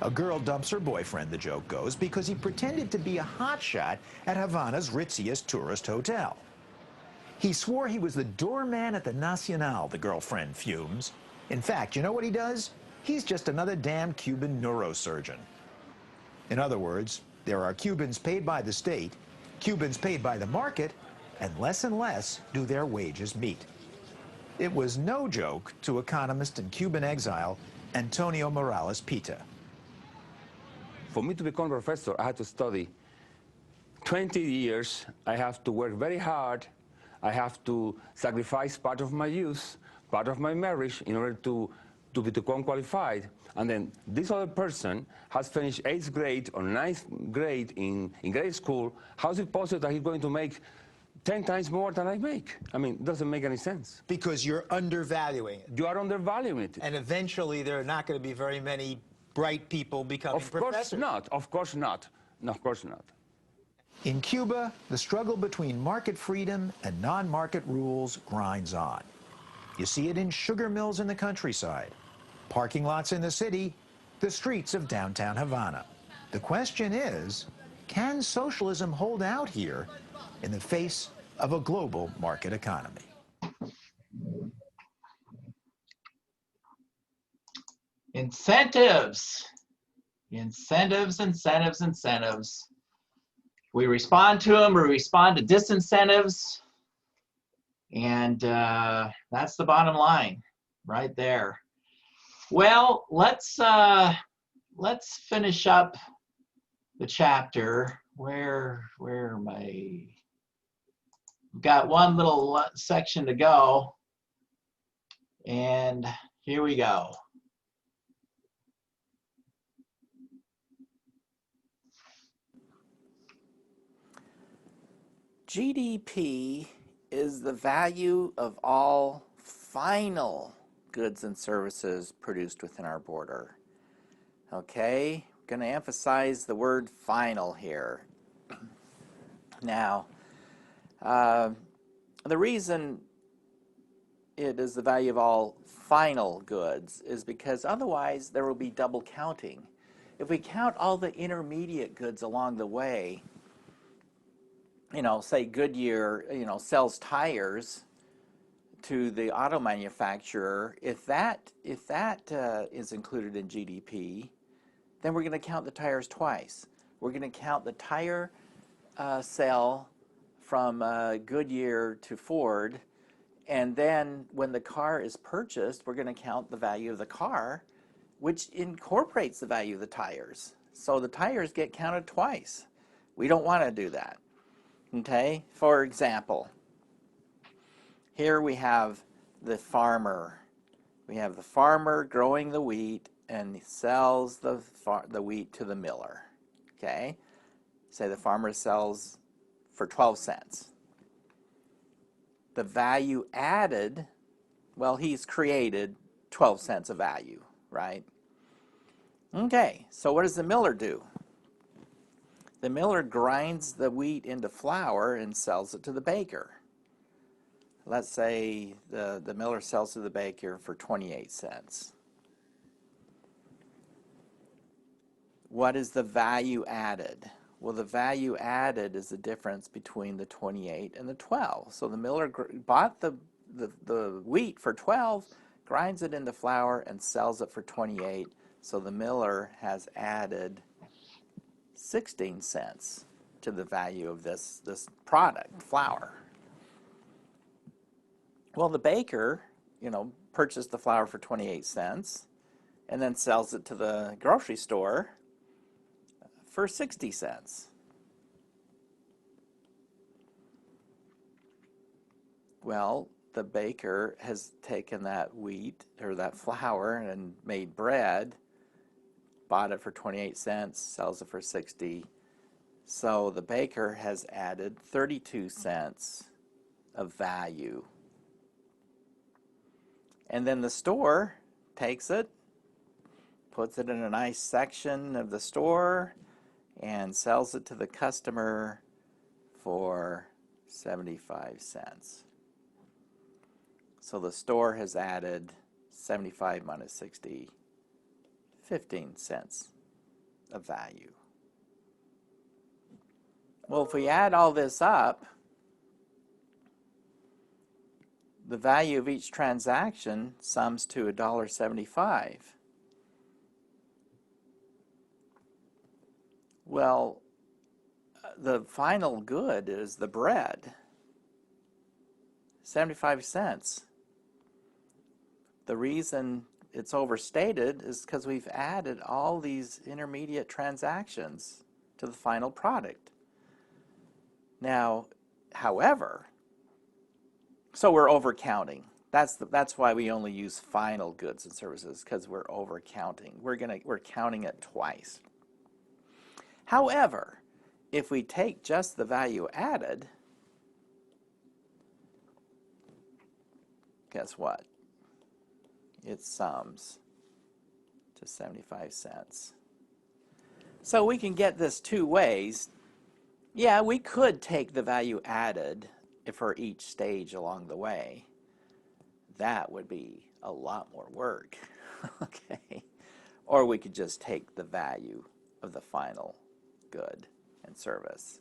A girl dumps her boyfriend, the joke goes, because he pretended to be a hotshot at Havana's ritziest tourist hotel. He swore he was the doorman at the Nacional, the girlfriend fumes. In fact, you know what he does? He's just another damn Cuban neurosurgeon. In other words, there are Cubans paid by the state, Cubans paid by the market, and less do their wages meet. It was no joke to economist and Cuban exile Antonio Morales Pita. For me to become a professor, I had to study 20 years. I have to work very hard. I have to sacrifice part of my youth, part of my marriage in order to become qualified. And then this other person has finished 8th grade or 9th grade in grade school. How is it possible that he's going to make 10 times more than I make? I mean, it doesn't make any sense. Because you're undervaluing it. You are undervaluing it. And eventually there are not going to be very many bright people becoming professors. Of course not. Of course not. No, of course not. In Cuba, the struggle between market freedom and non-market rules grinds on. You see it in sugar mills in the countryside, parking lots in the city, the streets of downtown Havana. The question is, can socialism hold out here in the face of a global market economy? Incentives. Incentives, incentives, incentives. We respond to them, we respond to disincentives, and that's the bottom line right there. Well, let's finish up the chapter. Where am I? Got one little section to go, and here we go. GDP is the value of all final goods and services produced within our border. Okay, I'm going to emphasize the word final here. Now, the reason it is the value of all final goods is because otherwise there will be double counting. If we count all the intermediate goods along the way, you know, say Goodyear, you know, sells tires to the auto manufacturer. If that is included in GDP, then we're going to count the tires twice. We're going to count the tire sale from Goodyear to Ford, and then when the car is purchased, we're going to count the value of the car, which incorporates the value of the tires. So the tires get counted twice. We don't want to do that. Okay, for example, here we have the farmer. We have the farmer growing the wheat and he sells the wheat to the miller. Okay, say the farmer sells for 12 cents. The value added, well, he's created 12 cents of value, right? Okay, so what does the miller do? The miller grinds the wheat into flour and sells it to the baker. Let's say the miller sells to the baker for 28 cents. What is the value added? Well, the value added is the difference between the 28 and the 12. So the miller bought the wheat for 12, grinds it into flour, and sells it for 28. So the miller has added 16 cents to the value of this product, flour. Well, the baker, you know, purchased the flour for 28 cents and then sells it to the grocery store for 60 cents. Well, the baker has taken that wheat or that flour and made bread, bought it for 28 cents, sells it for 60. So the baker has added 32 cents of value. And then the store takes it, puts it in a nice section of the store, and sells it to the customer for 75 cents. So the store has added 75 minus 60, 15 cents of value. Well, if we add all this up, the value of each transaction sums to $1.75. Well, the final good is the bread, 75 cents. The reason it's overstated is because we've added all these intermediate transactions to the final product. Now, however, so we're overcounting. That's why we only use final goods and services, because we're overcounting. We're counting it twice. However, if we take just the value added, guess what? It sums to 75 cents. So we can get this two ways. Yeah, we could take the value added for each stage along the way. That would be a lot more work, okay? Or we could just take the value of the final good and service.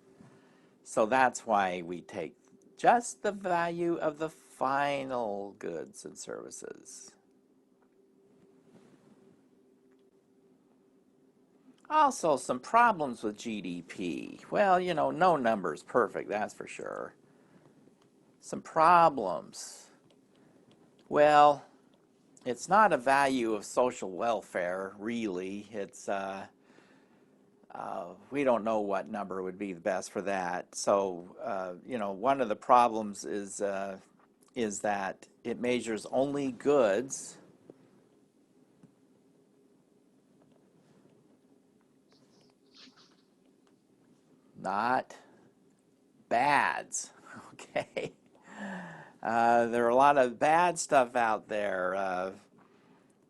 So that's why we take just the value of the final goods and services. Also, some problems with GDP. Well, you know, no number is perfect, that's for sure. Some problems. Well, it's not a value of social welfare, really. It's, we don't know what number would be the best for that. So, you know, one of the problems is that it measures only goods not bads, okay? There are a lot of bad stuff out there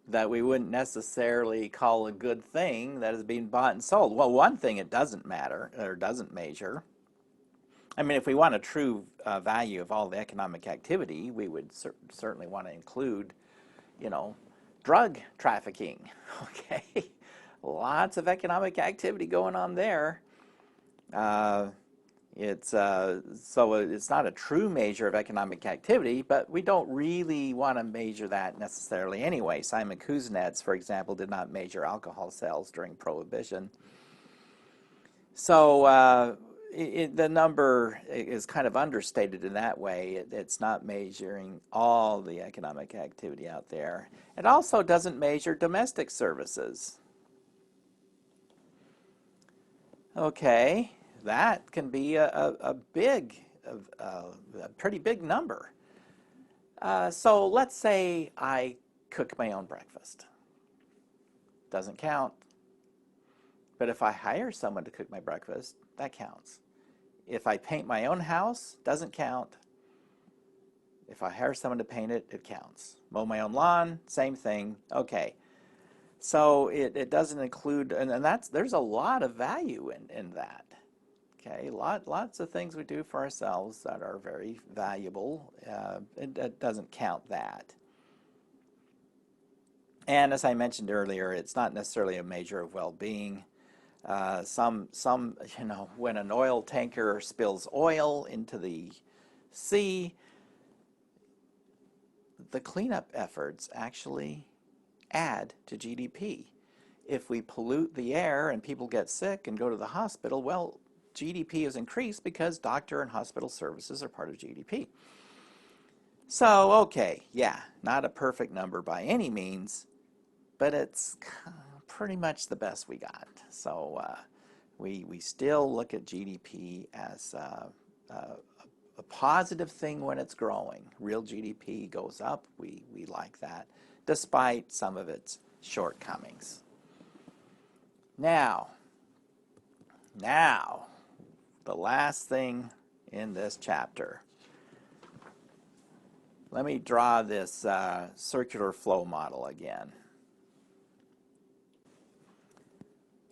that we wouldn't necessarily call a good thing that is being bought and sold. Well, one thing it doesn't matter, or doesn't measure. I mean, if we want a true value of all the economic activity, we would certainly want to include, you know, drug trafficking, okay? Lots of economic activity going on there. So it's not a true measure of economic activity, but we don't really want to measure that necessarily anyway. Simon Kuznets, for example, did not measure alcohol sales during Prohibition. So the number is kind of understated in that way. It's not measuring all the economic activity out there. It also doesn't measure domestic services. Okay. That can be a pretty big number. So let's say I cook my own breakfast. Doesn't count. But if I hire someone to cook my breakfast, that counts. If I paint my own house, doesn't count. If I hire someone to paint it, it counts. Mow my own lawn, same thing. Okay. So it doesn't include, and there's a lot of value in that. Okay, lots of things we do for ourselves that are very valuable. It doesn't count that. And as I mentioned earlier, it's not necessarily a measure of well-being. Some, you know, when an oil tanker spills oil into the sea, the cleanup efforts actually add to GDP. If we pollute the air and people get sick and go to the hospital, well, GDP is increased because doctor and hospital services are part of GDP. So, okay, yeah, not a perfect number by any means, but it's pretty much the best we got. So we still look at GDP as a positive thing when it's growing. Real GDP goes up, we like that, despite some of its shortcomings. Now, the last thing in this chapter. Let me draw this circular flow model again.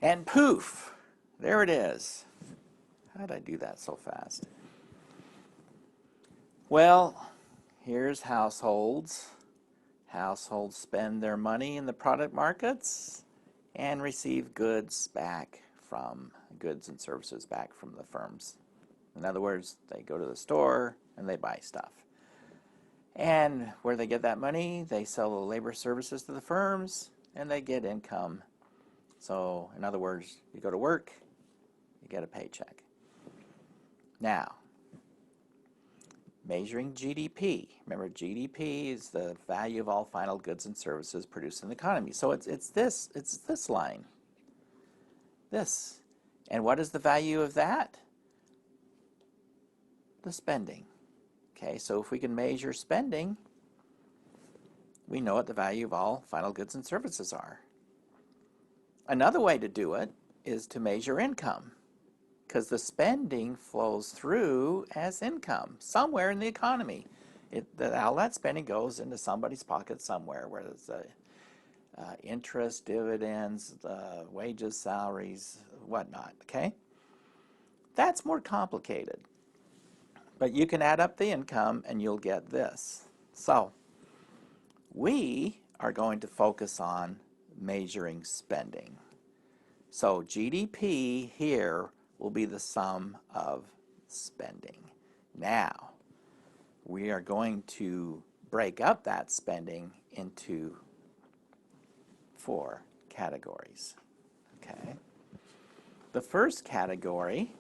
And poof, There it is. How did I do that so fast? Well, here's households. Households spend their money in the product markets and receive goods and services back from the firms. In other words, they go to the store and they buy stuff. And where they get that money, they sell the labor services to the firms and they get income. So, in other words, you go to work, you get a paycheck. Now, measuring GDP. Remember, GDP is the value of all final goods and services produced in the economy. So it's this line. This. And what is the value of that? The spending. Okay, so if we can measure spending, we know what the value of all final goods and services are. Another way to do it is to measure income, because the spending flows through as income somewhere in the economy. All that spending goes into somebody's pocket somewhere, where there's interest, dividends, wages, salaries, whatnot, okay? That's more complicated. But you can add up the income and you'll get this. So we are going to focus on measuring spending. So GDP here will be the sum of spending. Now, we are going to break up that spending into 4 categories. Okay. The first category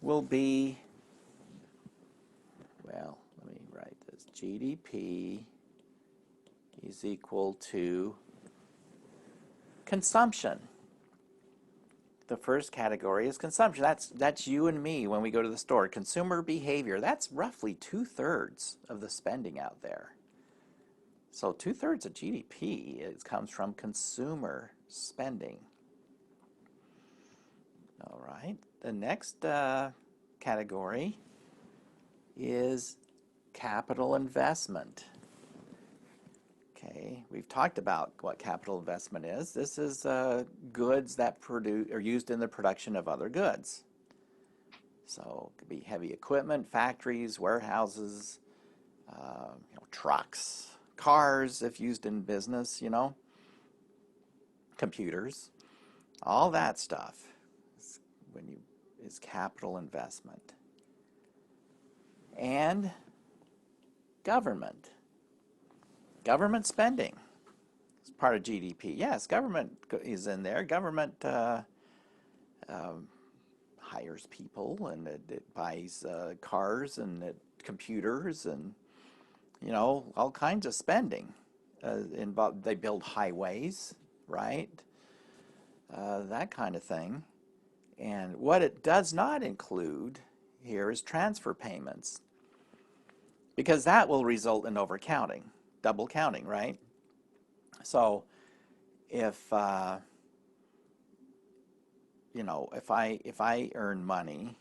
will be, well, let me write this. GDP is equal to consumption. The first category is consumption. That's you and me when we go to the store. Consumer behavior, that's roughly 2/3 of the spending out there. So 2/3 of GDP comes from consumer spending. All right, the next category is capital investment. Okay, we've talked about what capital investment is. This is goods that are used in the production of other goods. So it could be heavy equipment, factories, warehouses, trucks, cars if used in business, computers. All that stuff is capital investment. And government. Government spending is part of GDP. Yes, government is in there. Government hires people, and it buys cars and computers and, all kinds of spending. They build highways, right? That kind of thing. And what it does not include here is transfer payments, because that will result in overcounting. Double counting, right? So if if I earn money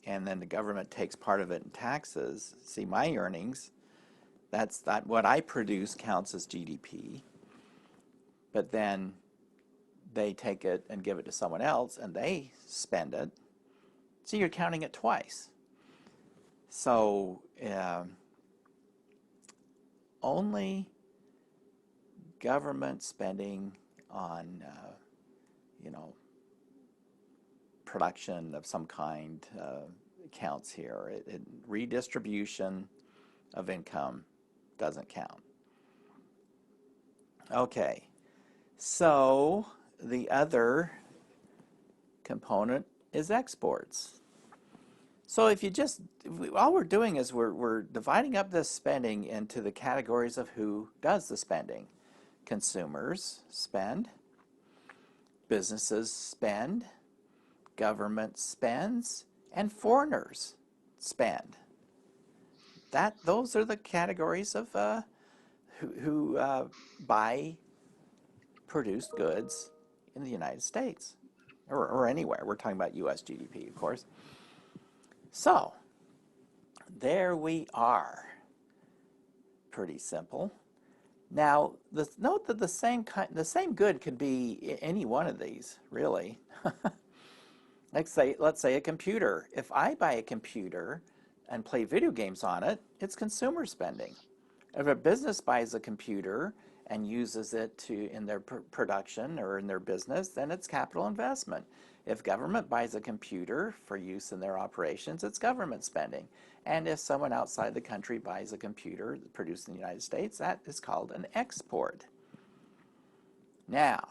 and then the government takes part of it in taxes, see, my earnings, that's what I produce counts as GDP, but then they take it and give it to someone else and they spend it, so you're counting it twice. So only government spending on, production of some kind counts here. Redistribution of income doesn't count. Okay, so the other component is exports. So if you all we're doing is we're dividing up this spending into the categories of who does the spending. Consumers spend, businesses spend, government spends, and foreigners spend. Those are the categories of who buy produced goods in the United States or anywhere. We're talking about U.S. GDP, of course. So, there we are. Pretty simple. Now, note that the same good could be any one of these, really. let's say a computer. If I buy a computer and play video games on it, it's consumer spending. If a business buys a computer and uses it in their production or in their business, then it's capital investment. If government buys a computer for use in their operations, it's government spending. And if someone outside the country buys a computer produced in the United States, that is called an export. Now,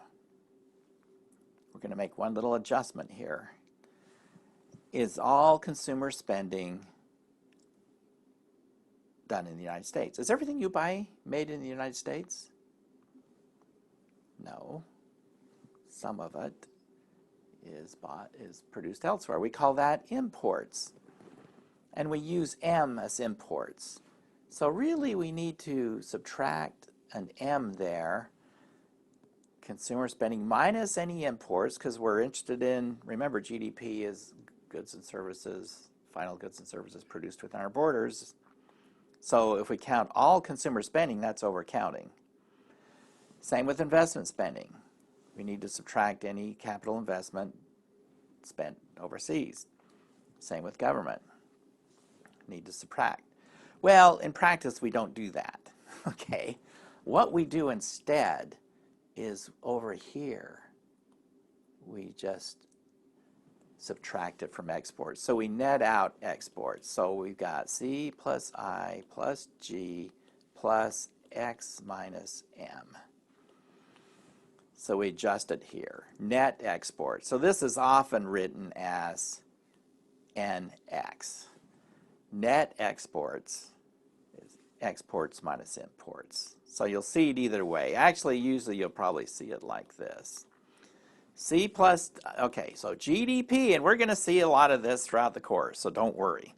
we're going to make one little adjustment here. Is all consumer spending done in the United States? Is everything you buy made in the United States? No. Some of it is produced elsewhere. We call that imports. And we use M as imports. So really we need to subtract an M there, consumer spending minus any imports, because we're interested in, remember, GDP is goods and services, final goods and services produced within our borders. So if we count all consumer spending, that's overcounting. Same with investment spending. We need to subtract any capital investment spent overseas. Same with government. Need to subtract. Well, in practice, we don't do that. Okay. What we do instead is over here, we just subtract it from exports. So we net out exports. So we've got C plus I plus G plus X minus M. So we adjust it here. Net export. So this is often written as NX. Net exports is exports minus imports. So you'll see it either way. Actually, usually you'll probably see it like this. C plus, okay, so GDP, and we're going to see a lot of this throughout the course, so don't worry.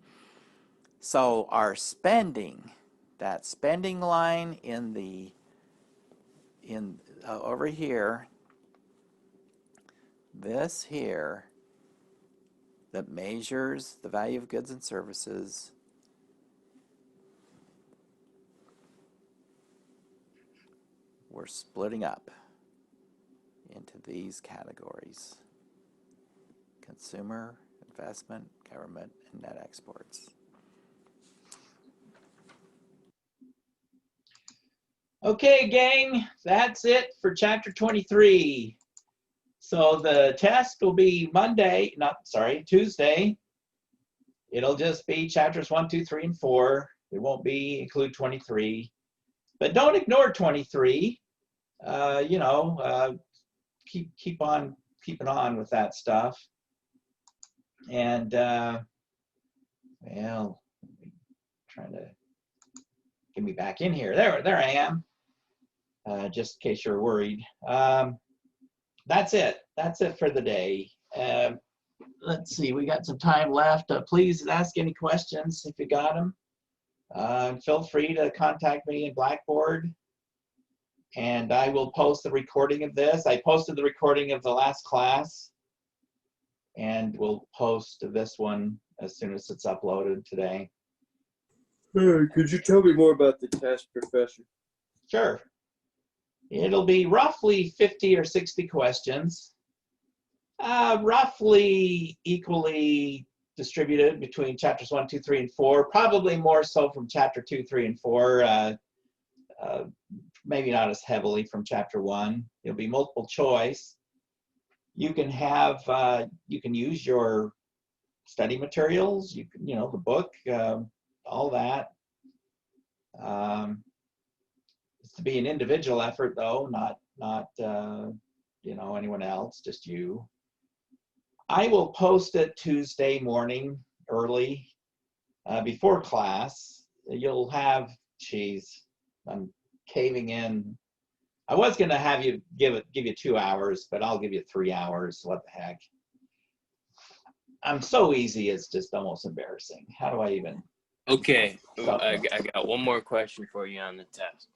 So our spending, that spending line over here, this here, that measures the value of goods and services, we're splitting up into these categories: consumer, investment, government, and net exports. Okay, gang, that's it for chapter 23. So the test will be Tuesday. It'll just be chapters 1, 2, 3, and 4. It won't include 23. But don't ignore 23. Keep on keeping on with that stuff. And well, trying to get me back in here. There I am. Just in case you're worried. That's it. That's it for the day. Let's see. We got some time left. Please ask any questions if you got them. Feel free to contact me in Blackboard. And I will post the recording of this. I posted the recording of the last class. And we'll post this one as soon as it's uploaded today. Could you tell me more about the test, Professor? Sure. It'll be roughly 50 or 60 questions, roughly equally distributed between chapters 1, 2, 3, and 4, probably more so from chapter 2, 3, and 4, maybe not as heavily from chapter 1. It'll be multiple choice. You can use your study materials, the book, all that. It's to be an individual effort, though, not anyone else, just you. I will post it Tuesday morning early, before class. You'll have, I'm caving in. I was going to have you give you 2 hours, but I'll give you 3 hours. What the heck? I'm so easy, it's just almost embarrassing. How do I even? Okay, I got one more question for you on the test.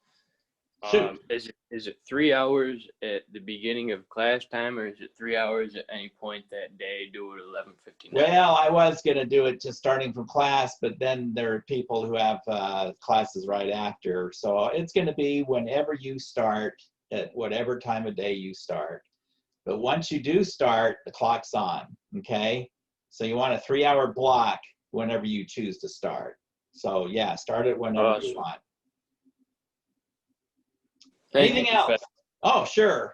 Is it 3 hours at the beginning of class time, or is it 3 hours at any point that day? Do it at 11:59. Well, I was going to do it just starting from class, but then there are people who have classes right after. So it's going to be whenever you start, at whatever time of day you start. But once you do start, the clock's on, okay? So you want a 3-hour block whenever you choose to start. So yeah, start it whenever you want. Anything else? Oh, sure.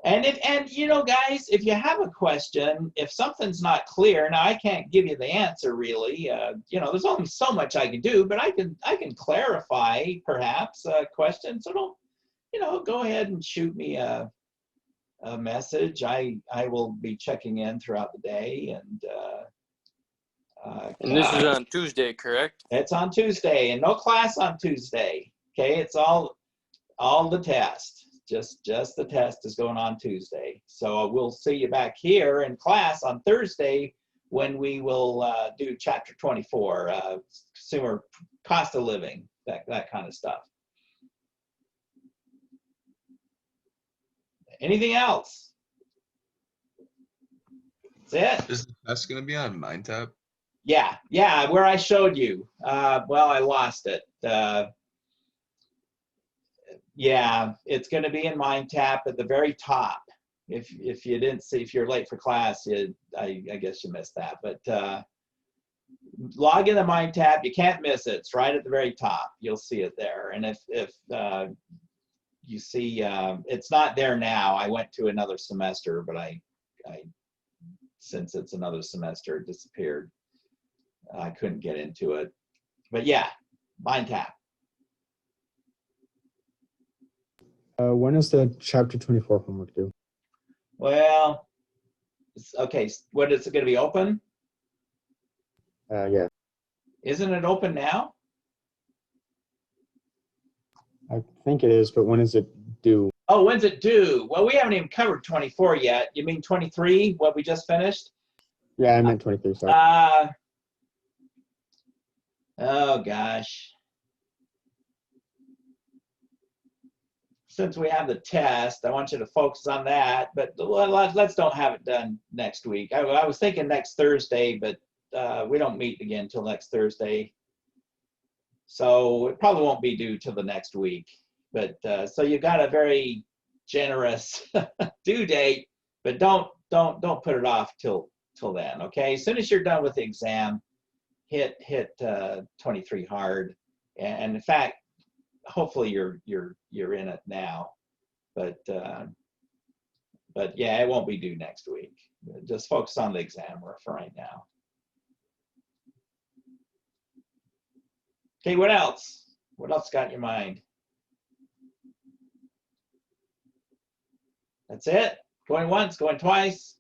And you know, guys, if you have a question, if something's not clear, now I can't give you the answer really. You know, there's only so much I can do, but I can clarify perhaps a question. So don't, you know, go ahead and shoot me a message. I will be checking in throughout the day, and this is on Tuesday, correct? It's on Tuesday, and no class on Tuesday. Okay, it's all the test. Just the test is going on Tuesday. So we'll see you back here in class on Thursday when we will do chapter 24, consumer cost of living, that kind of stuff. Anything else? That's it. Is the test going to be on MindTap? Yeah, where I showed you. Well, I lost it. Yeah, it's going to be in MindTap at the very top. If you didn't see, if you're late for class, I guess you missed that. But log in the MindTap. You can't miss it. It's right at the very top. You'll see it there. And if you see, it's not there now. I went to another semester, but I since it's another semester, it disappeared. I couldn't get into it. But yeah, MindTap. When is the chapter 24 homework due? Well, okay. What is it going to be open? Yeah. Isn't it open now? I think it is, but when is it due? Oh, when's it due? Well, we haven't even covered 24 yet. You mean 23, what we just finished? Yeah, I meant 23, sorry. Oh, gosh. Since we have the test, I want you to focus on that, but let's don't have it done next week. I was thinking next Thursday, but we don't meet again till next Thursday. So it probably won't be due till the next week. But so you got a very generous due date, but don't put it off till then, okay? As soon as you're done with the exam, hit 23 hard. And in fact, hopefully you're in it now, but yeah, it won't be due next week. Just focus on the exam for right now. Okay, what else? What else got in your mind? That's it? Going once, going twice?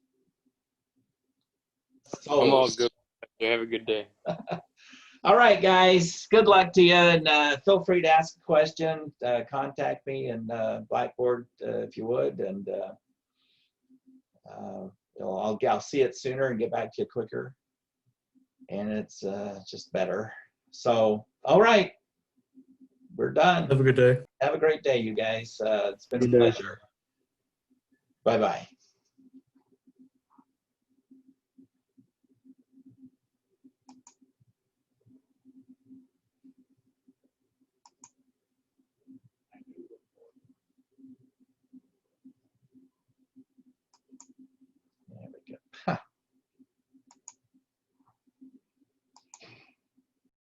So, I'm all good. Have a good day. All right, guys. Good luck to you, and feel free to ask a question. Contact me in Blackboard if you would, and I'll see it sooner and get back to you quicker. And it's just better. So, all right, we're done. Have a good day. Have a great day, you guys. It's been a pleasure. Bye-bye.